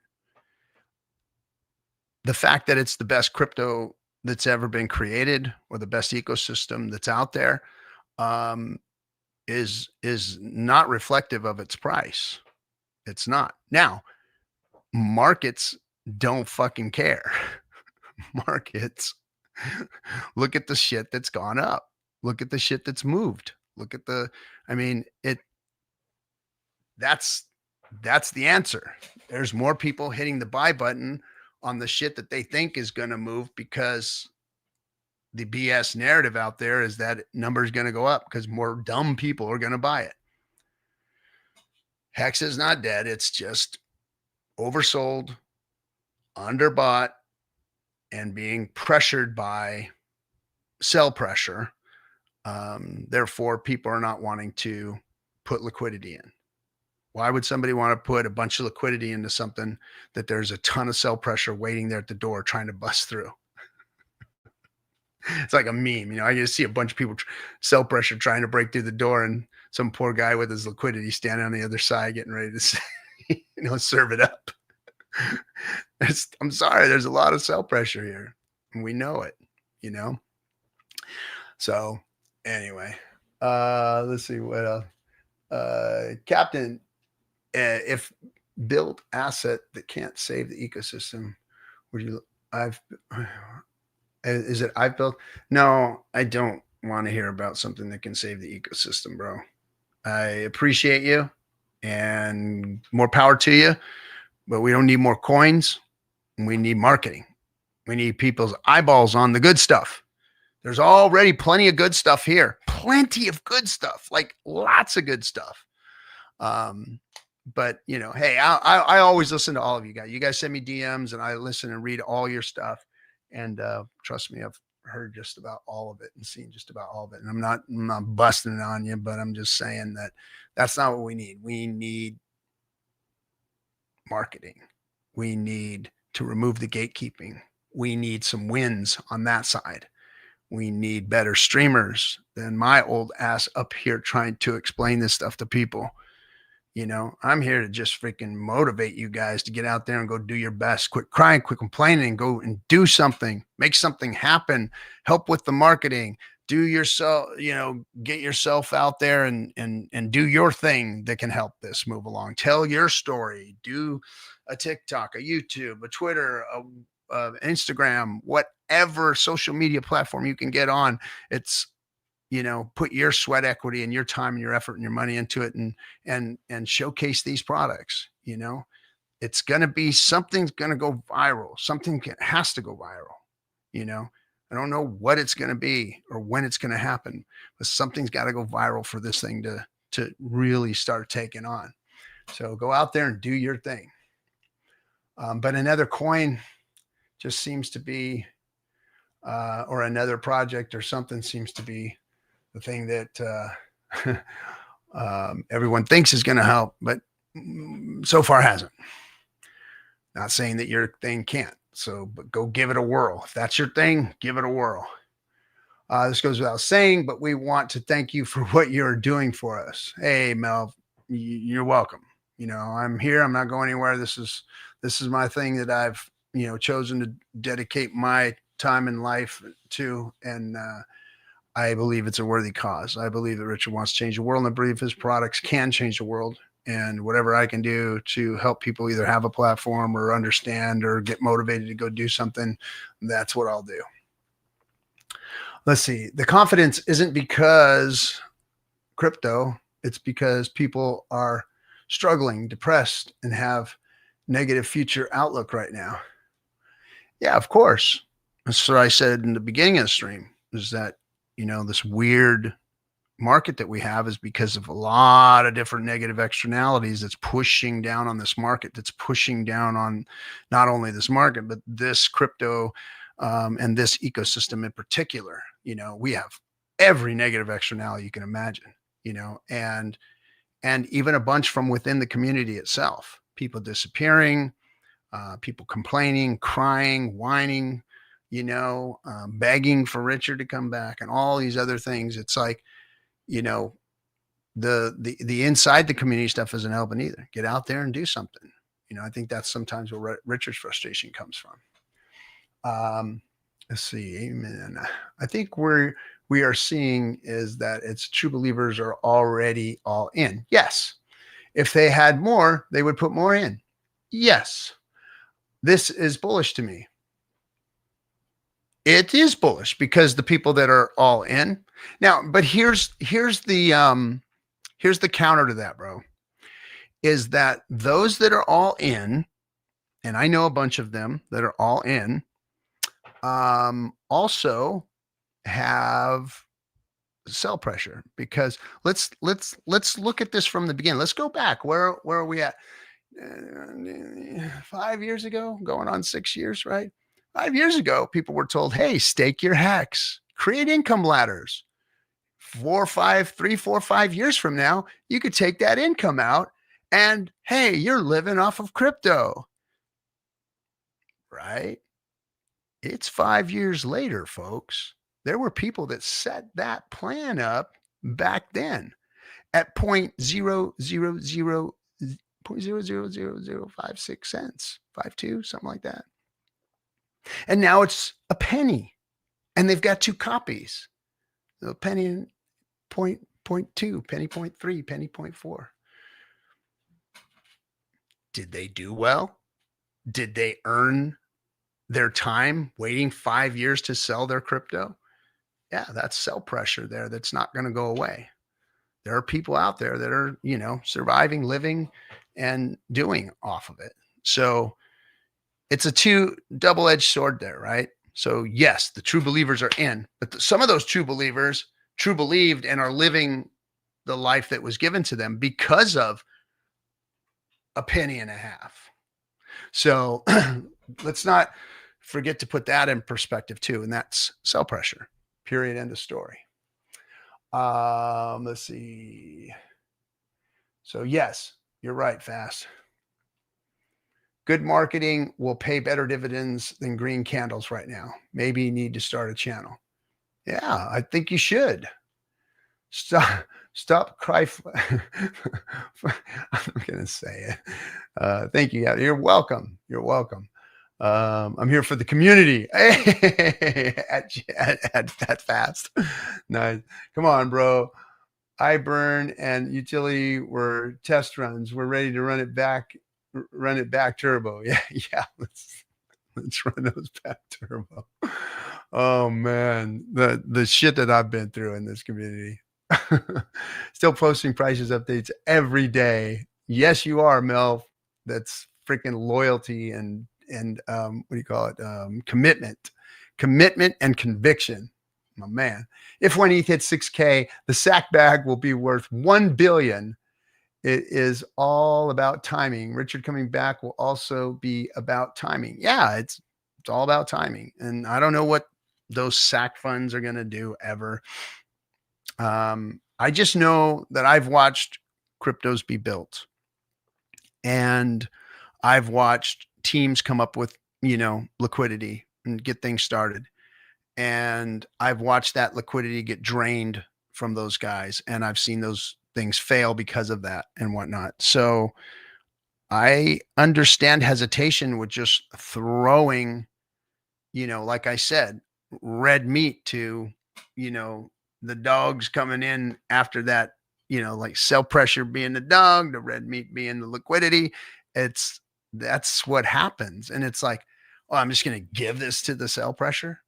The fact that it's the best crypto that's ever been created or the best ecosystem that's out there is not reflective of its price. It's not. Now, markets don't fucking care. Markets look at the shit that's gone up. Look at the shit that's moved. Look at that's the answer. There's more people hitting the buy button on the shit that they think is going to move because the BS narrative out there is that number is going to go up because more dumb people are going to buy it. Hex is not dead. It's just oversold, underbought, and being pressured by sell pressure. Therefore, people are not wanting to put liquidity in. Why would somebody want to put a bunch of liquidity into something that there's a ton of sell pressure waiting there at the door trying to bust through? It's like a meme. I just see a bunch of people sell pressure trying to break through the door and some poor guy with his liquidity standing on the other side getting ready to serve it up. I'm sorry, there's a lot of sell pressure here and we know it, So anyway, let's see what else. Captain, if build asset that can't save the ecosystem, is it I've built? No, I don't want to hear about something that can save the ecosystem, bro. I appreciate you and more power to you, but we don't need more coins. We need marketing. We need people's eyeballs on the good stuff. There's already plenty of good stuff here. Plenty of good stuff, like lots of good stuff. But hey, I always listen to all of you guys. You guys send me DMs and I listen and read all your stuff. And trust me, I've heard just about all of it and seen just about all of it. And I'm not busting it on you, but I'm just saying that that's not what we need. We need marketing. We need to remove the gatekeeping. We need some wins on that side. We need better streamers than my old ass up here trying to explain this stuff to people. I'm here to just freaking motivate you guys to get out there and go do your best. Quit crying, quit complaining, go and do something, make something happen, help with the marketing, do yourself, get yourself out there and do your thing that can help this move along. Tell your story. Do a TikTok, a YouTube, a Twitter, a Instagram, whatever social media platform you can get on. It's, put your sweat equity and your time and your effort and your money into it, and showcase these products. It's going to be, something's going to go viral. Something has to go viral. I don't know what it's going to be or when it's going to happen, but something's got to go viral for this thing to really start taking on. So go out there and do your thing. But another coin just seems to be, or another project or something seems to be the thing that everyone thinks is going to help, but so far hasn't. Not saying that your thing can't. But go give it a whirl. If that's your thing, give it a whirl. This goes without saying, but we want to thank you for what you're doing for us. Hey, Mel, you're welcome. I'm here. I'm not going anywhere. This is my thing that I've, chosen to dedicate my time and life to. And I believe it's a worthy cause. I believe that Richard wants to change the world, and I believe his products can change the world. And whatever I can do to help people either have a platform or understand or get motivated to go do something, that's what I'll do. Let's see. The confidence isn't because crypto. It's because people are struggling, depressed, and have negative future outlook right now. Yeah, of course. That's what I said in the beginning of the stream, is that, this weird market that we have is because of a lot of different negative externalities that's pushing down on this market, that's pushing down on not only this market, but this crypto and this ecosystem in particular. We have every negative externality you can imagine, and even a bunch from within the community itself, people disappearing, people complaining, crying, whining, begging for Richard to come back and all these other things. It's like, the inside the community stuff isn't helping either. Get out there and do something. I think that's sometimes where Richard's frustration comes from. Let's see. Amen. I think we are seeing is that it's true believers are already all in. Yes. If they had more, they would put more in. Yes. This is bullish to me. It is bullish because the people that are all in now, but here's the counter to that, bro, is that those that are all in, and I know a bunch of them that are all in, also have sell pressure, because let's look at this from the beginning. Let's go back. Where are we at? 5 years ago, going on 6 years, right? 5 years ago, people were told, hey, stake your hex, create income ladders. 3, 4, 5 years from now, you could take that income out and, hey, you're living off of crypto, right? It's 5 years later, folks. There were people that set that plan up back then at 0.0000056 52, something like that. And now it's a penny, and they've got 2 copies. A penny and point 2, penny 0.3, penny 0.4. Did they do well? Did they earn their time waiting 5 years to sell their crypto? Yeah, that's sell pressure there. That's not going to go away. There are people out there that are, surviving, living, and doing off of it. So it's a double-edged sword there, right? So yes, the true believers are in, but some of those true believers true believed and are living the life that was given to them because of a penny and a half. So let's not forget to put that in perspective too. And that's sell pressure, period. End of story. Let's see. So yes, you're right, Fast. Good marketing will pay better dividends than green candles right now. Maybe you need to start a channel. Yeah, I think you should. Stop cry. I'm going to say it. Thank you. You're welcome. You're welcome. I'm here for the community. Hey, at that fast. Nice. Come on, bro. iBurn and utility were test runs. We're ready to run it back turbo. Yeah, yeah. Let's run those back turbo. Oh man, the shit that I've been through in this community. Still posting prices updates every day. Yes, you are, Mel. That's freaking loyalty and what do you call it? Commitment and conviction. My man. If when ETH hits 6K, the sack bag will be worth 1 billion. It is all about timing. Richard coming back will also be about timing. Yeah, it's all about timing. And I don't know what those sack funds are going to do ever. I just know that I've watched cryptos be built, and I've watched teams come up with, liquidity and get things started. And I've watched that liquidity get drained from those guys. And I've seen those things fail because of that and whatnot. So I understand hesitation with just throwing, like I said, red meat to, the dogs coming in after that, like sell pressure being the dog, the red meat being the liquidity. That's what happens. And it's like, oh, I'm just going to give this to the sell pressure.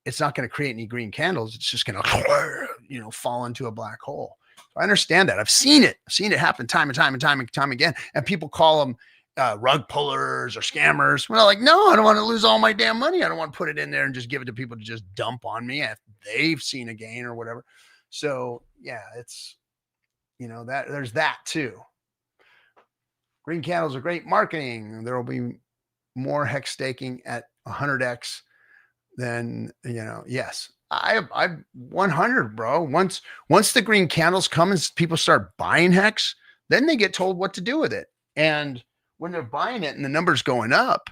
It's not going to create any green candles. It's just going to, fall into a black hole. So I understand that. I've seen it happen time and time again. And people call them rug pullers or scammers. Well, like, no, I don't want to lose all my damn money. I don't want to put it in there and just give it to people to just dump on me if they've seen a gain or whatever. So yeah, it's, that there's that too. Green candles are great marketing. There will be more hex staking at 100x than, yes. I 100, bro. Once the green candles come and people start buying hex, then they get told what to do with it. And when they're buying it and the number's going up,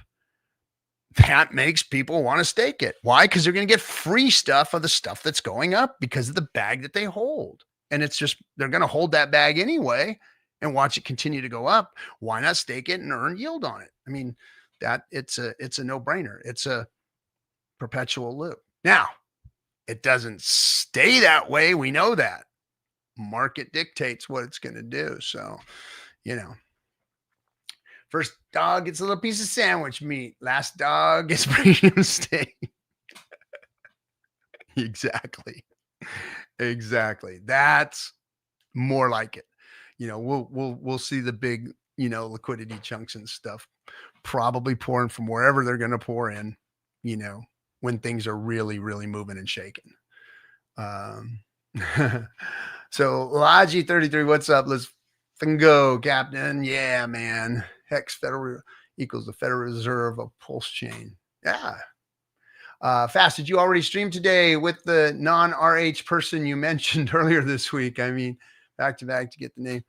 that makes people want to stake it. Why? Because they're going to get free stuff of the stuff that's going up because of the bag that they hold. And it's just, they're going to hold that bag anyway and watch it continue to go up. Why not stake it and earn yield on it? I mean, it's a no-brainer. It's a perpetual loop. Now, it doesn't stay that way. We know that. Market dictates what it's going to do. So, first dog gets a little piece of sandwich meat. Last dog gets premium steak. Exactly. That's more like it. We'll see the big, liquidity chunks and stuff probably pouring from wherever they're going to pour in, when things are really, really moving and shaking. So Logi 33, what's up? Let's go, Captain. Yeah, man. Hex Federal equals the Federal Reserve of Pulse Chain. Yeah. Fast, did you already stream today with the non-RH person you mentioned earlier this week? I mean, back to back to get the name.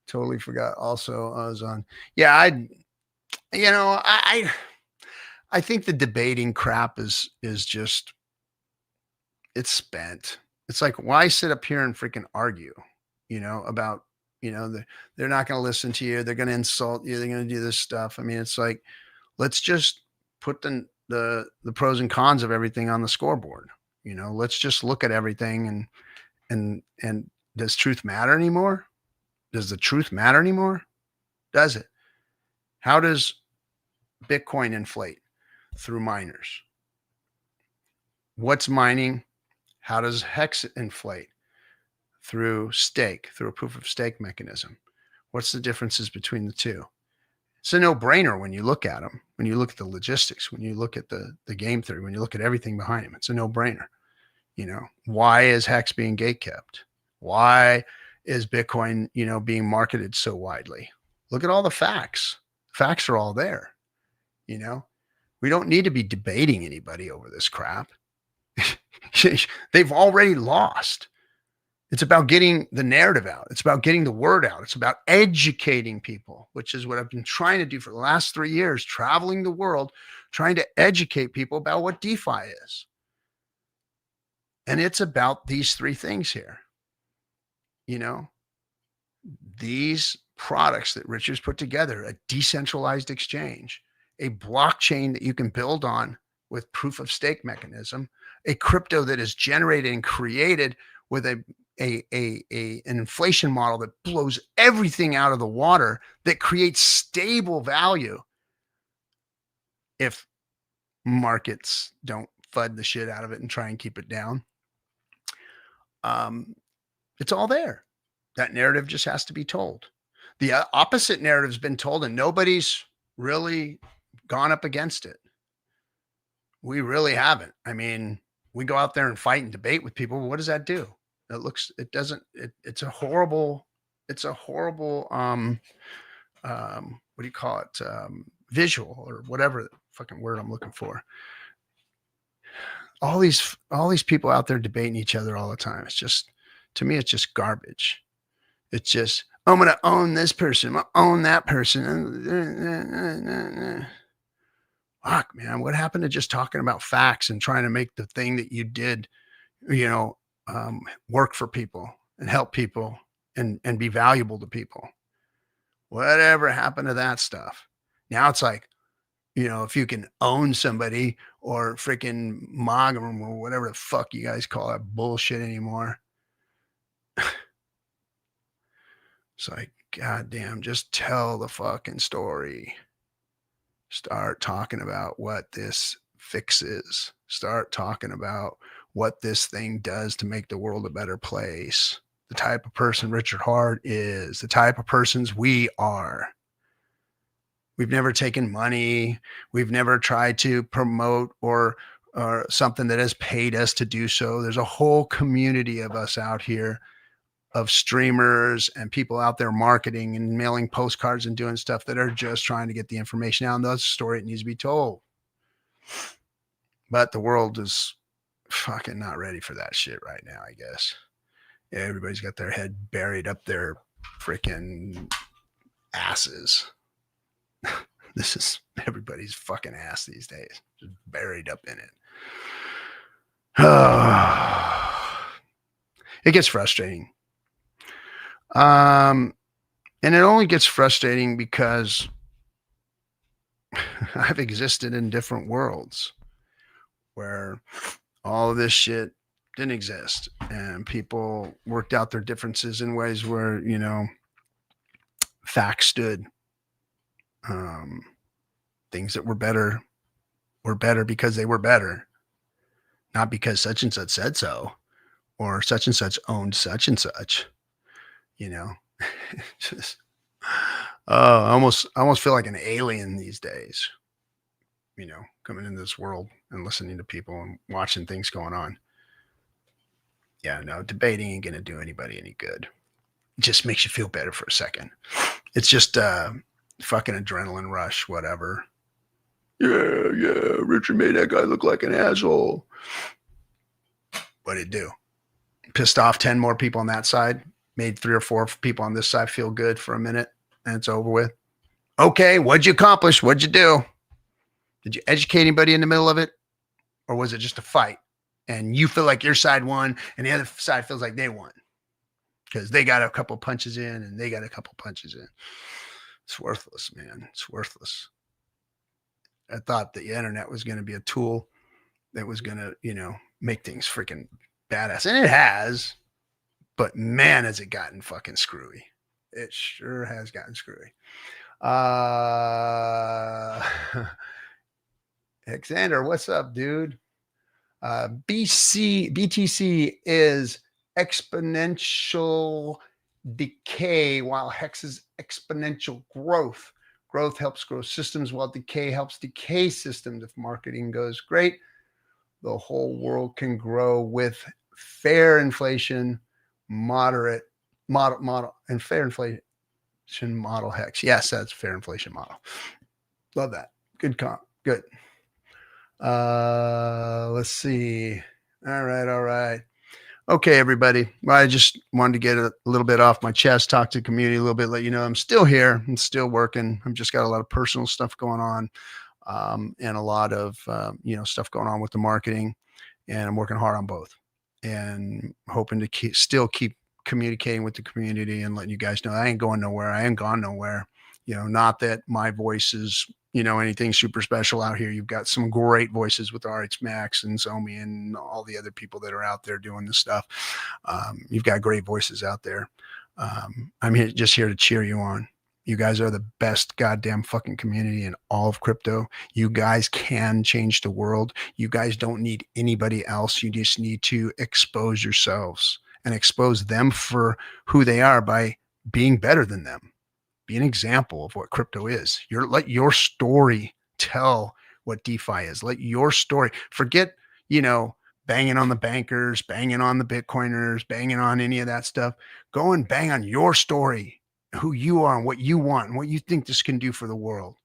Totally forgot. Also, I was on. Yeah, I think the debating crap is just, it's spent. It's like, why sit up here and freaking argue, about, they're not going to listen to you. They're going to insult you. They're going to do this stuff. I mean, it's like, let's just put the pros and cons of everything on the scoreboard. Let's just look at everything and does truth matter anymore? Does the truth matter anymore? Does it? How does Bitcoin inflate? Through miners. What's mining? How does Hex inflate? Through stake, through a proof of stake mechanism. What's the differences between the two? It's a no-brainer when you look at them, when you look at the logistics, when you look at the game theory, when you look at everything behind them. It's a no-brainer. Why is Hex being gatekept? Why is Bitcoin, being marketed so widely? Look at all the facts. Facts are all there. We don't need to be debating anybody over this crap. They've already lost. It's about getting the narrative out. It's about getting the word out. It's about educating people, which is what I've been trying to do for the last 3 years, traveling the world, trying to educate people about what DeFi is. And it's about these three things here. These products that Richard's put together, a decentralized exchange, a blockchain that you can build on with proof of stake mechanism, a crypto that is generated and created with an inflation model that blows everything out of the water, that creates stable value if markets don't FUD the shit out of it and try and keep it down. It's all there. That narrative just has to be told. The opposite narrative has been told, and nobody's really gone up against it. We really haven't. I mean, we go out there and fight and debate with people. What does that do? It's a horrible, what do you call it? Visual, or whatever the fucking word I'm looking for. All these people out there debating each other all the time. It's just, to me, it's just garbage. It's just, I'm going to own this person. I'm going to own that person. Fuck, man. What happened to just talking about facts and trying to make the thing that you did, work for people and help people and be valuable to people? Whatever happened to that stuff? Now it's like, if you can own somebody or freaking mog them or whatever the fuck you guys call that bullshit anymore. It's like, goddamn, just tell the fucking story. Start talking about what this fixes. Start talking about what this thing does to make the world a better place. The type of person Richard Hart is, the type of persons we are. We've never taken money. We've never tried to promote or something that has paid us to do so. There's a whole community of us out here, of streamers and people out there marketing and mailing postcards and doing stuff, that are just trying to get the information out. And that's a story that needs to be told. But the world is fucking not ready for that shit right now, I guess. Yeah, everybody's got their head buried up their freaking asses. This is everybody's fucking ass these days, just buried up in it. It gets frustrating. And it only gets frustrating because I've existed in different worlds where all of this shit didn't exist, and people worked out their differences in ways where, facts stood. Things that were better because they were better, not because such and such said so, or such and such owned such and such. Just I almost feel like an alien these days, coming into this world and listening to people and watching things going on. Yeah, no, debating ain't gonna do anybody any good. It just makes you feel better for a second. It's just fucking adrenaline rush, whatever. Yeah, Richard made that guy look like an asshole. What'd it do? Pissed off 10 more people on that side, made 3 or 4 people on this side feel good for a minute, and it's over with. Okay, what'd you accomplish? What'd you do? Did you educate anybody in the middle of it? Or was it just a fight? And you feel like your side won, and the other side feels like they won because they got a couple punches in and they got a couple punches in. It's worthless, man. It's worthless. I thought the internet was going to be a tool that was going to, make things freaking badass. And it has, but man, has it gotten fucking screwy. It sure has gotten screwy. Alexander, what's up, dude? BTC is exponential decay, while Hex is exponential growth. Growth helps grow systems, while decay helps decay systems. If marketing goes great, the whole world can grow with fair inflation, moderate model, and fair inflation model. Hex. Yes, that's fair inflation model. Love that. Good comp. Good. Let's see. All right. Okay, everybody. Well, I just wanted to get a little bit off my chest, talk to the community a little bit, let you know I'm still here. I'm still working. I've just got a lot of personal stuff going on, and a lot of, stuff going on with the marketing, and I'm working hard on both and hoping to still keep communicating with the community and letting you guys know I ain't going nowhere. I ain't gone nowhere. Not that my voice is anything super special out here. You've got some great voices with RH Max and Zomi and all the other people that are out there doing this stuff. You've got great voices out there. I'm just here to cheer you on. You guys are the best goddamn fucking community in all of crypto. You guys can change the world. You guys don't need anybody else. You just need to expose yourselves and expose them for who they are by being better than them. Be an example of what crypto is. Let your story tell what DeFi is. Let your story, forget, banging on the bankers, banging on the Bitcoiners, banging on any of that stuff. Go and bang on your story, who you are and what you want and what you think this can do for the world.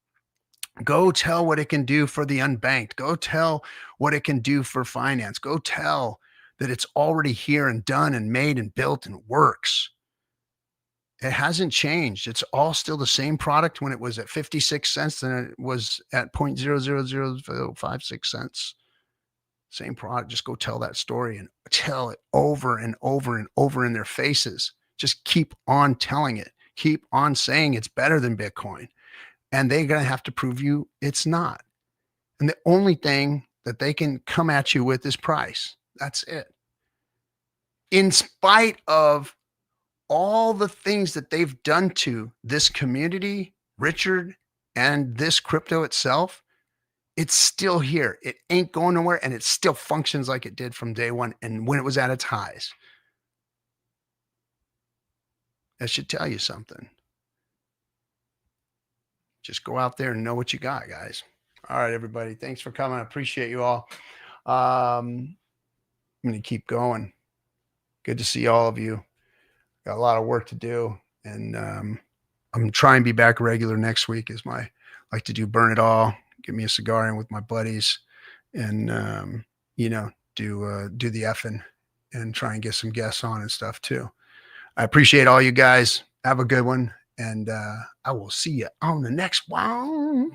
Go tell what it can do for the unbanked. Go tell what it can do for finance. Go tell that it's already here and done and made and built and works. It hasn't changed. It's all still the same product when it was at 56 cents than it was at 0.00056 cents. Same product. Just go tell that story and tell it over and over and over in their faces. Just keep on telling it. Keep on saying it's better than Bitcoin. And they're going to have to prove you it's not. And the only thing that they can come at you with is price. That's it. In spite of all the things that they've done to this community, Richard, and this crypto itself, it's still here. It ain't going nowhere, and it still functions like it did from day one and when it was at its highs. That should tell you something. Just go out there and know what you got, guys. All right, everybody. Thanks for coming. I appreciate you all. I'm going to keep going. Good to see all of you. Got a lot of work to do, and I'm trying to be back regular next week. Like to do Burn It All, get me a cigar in with my buddies, and do the effing and try and get some guests on and stuff too. I appreciate all you guys. Have a good one, and I will see you on the next one.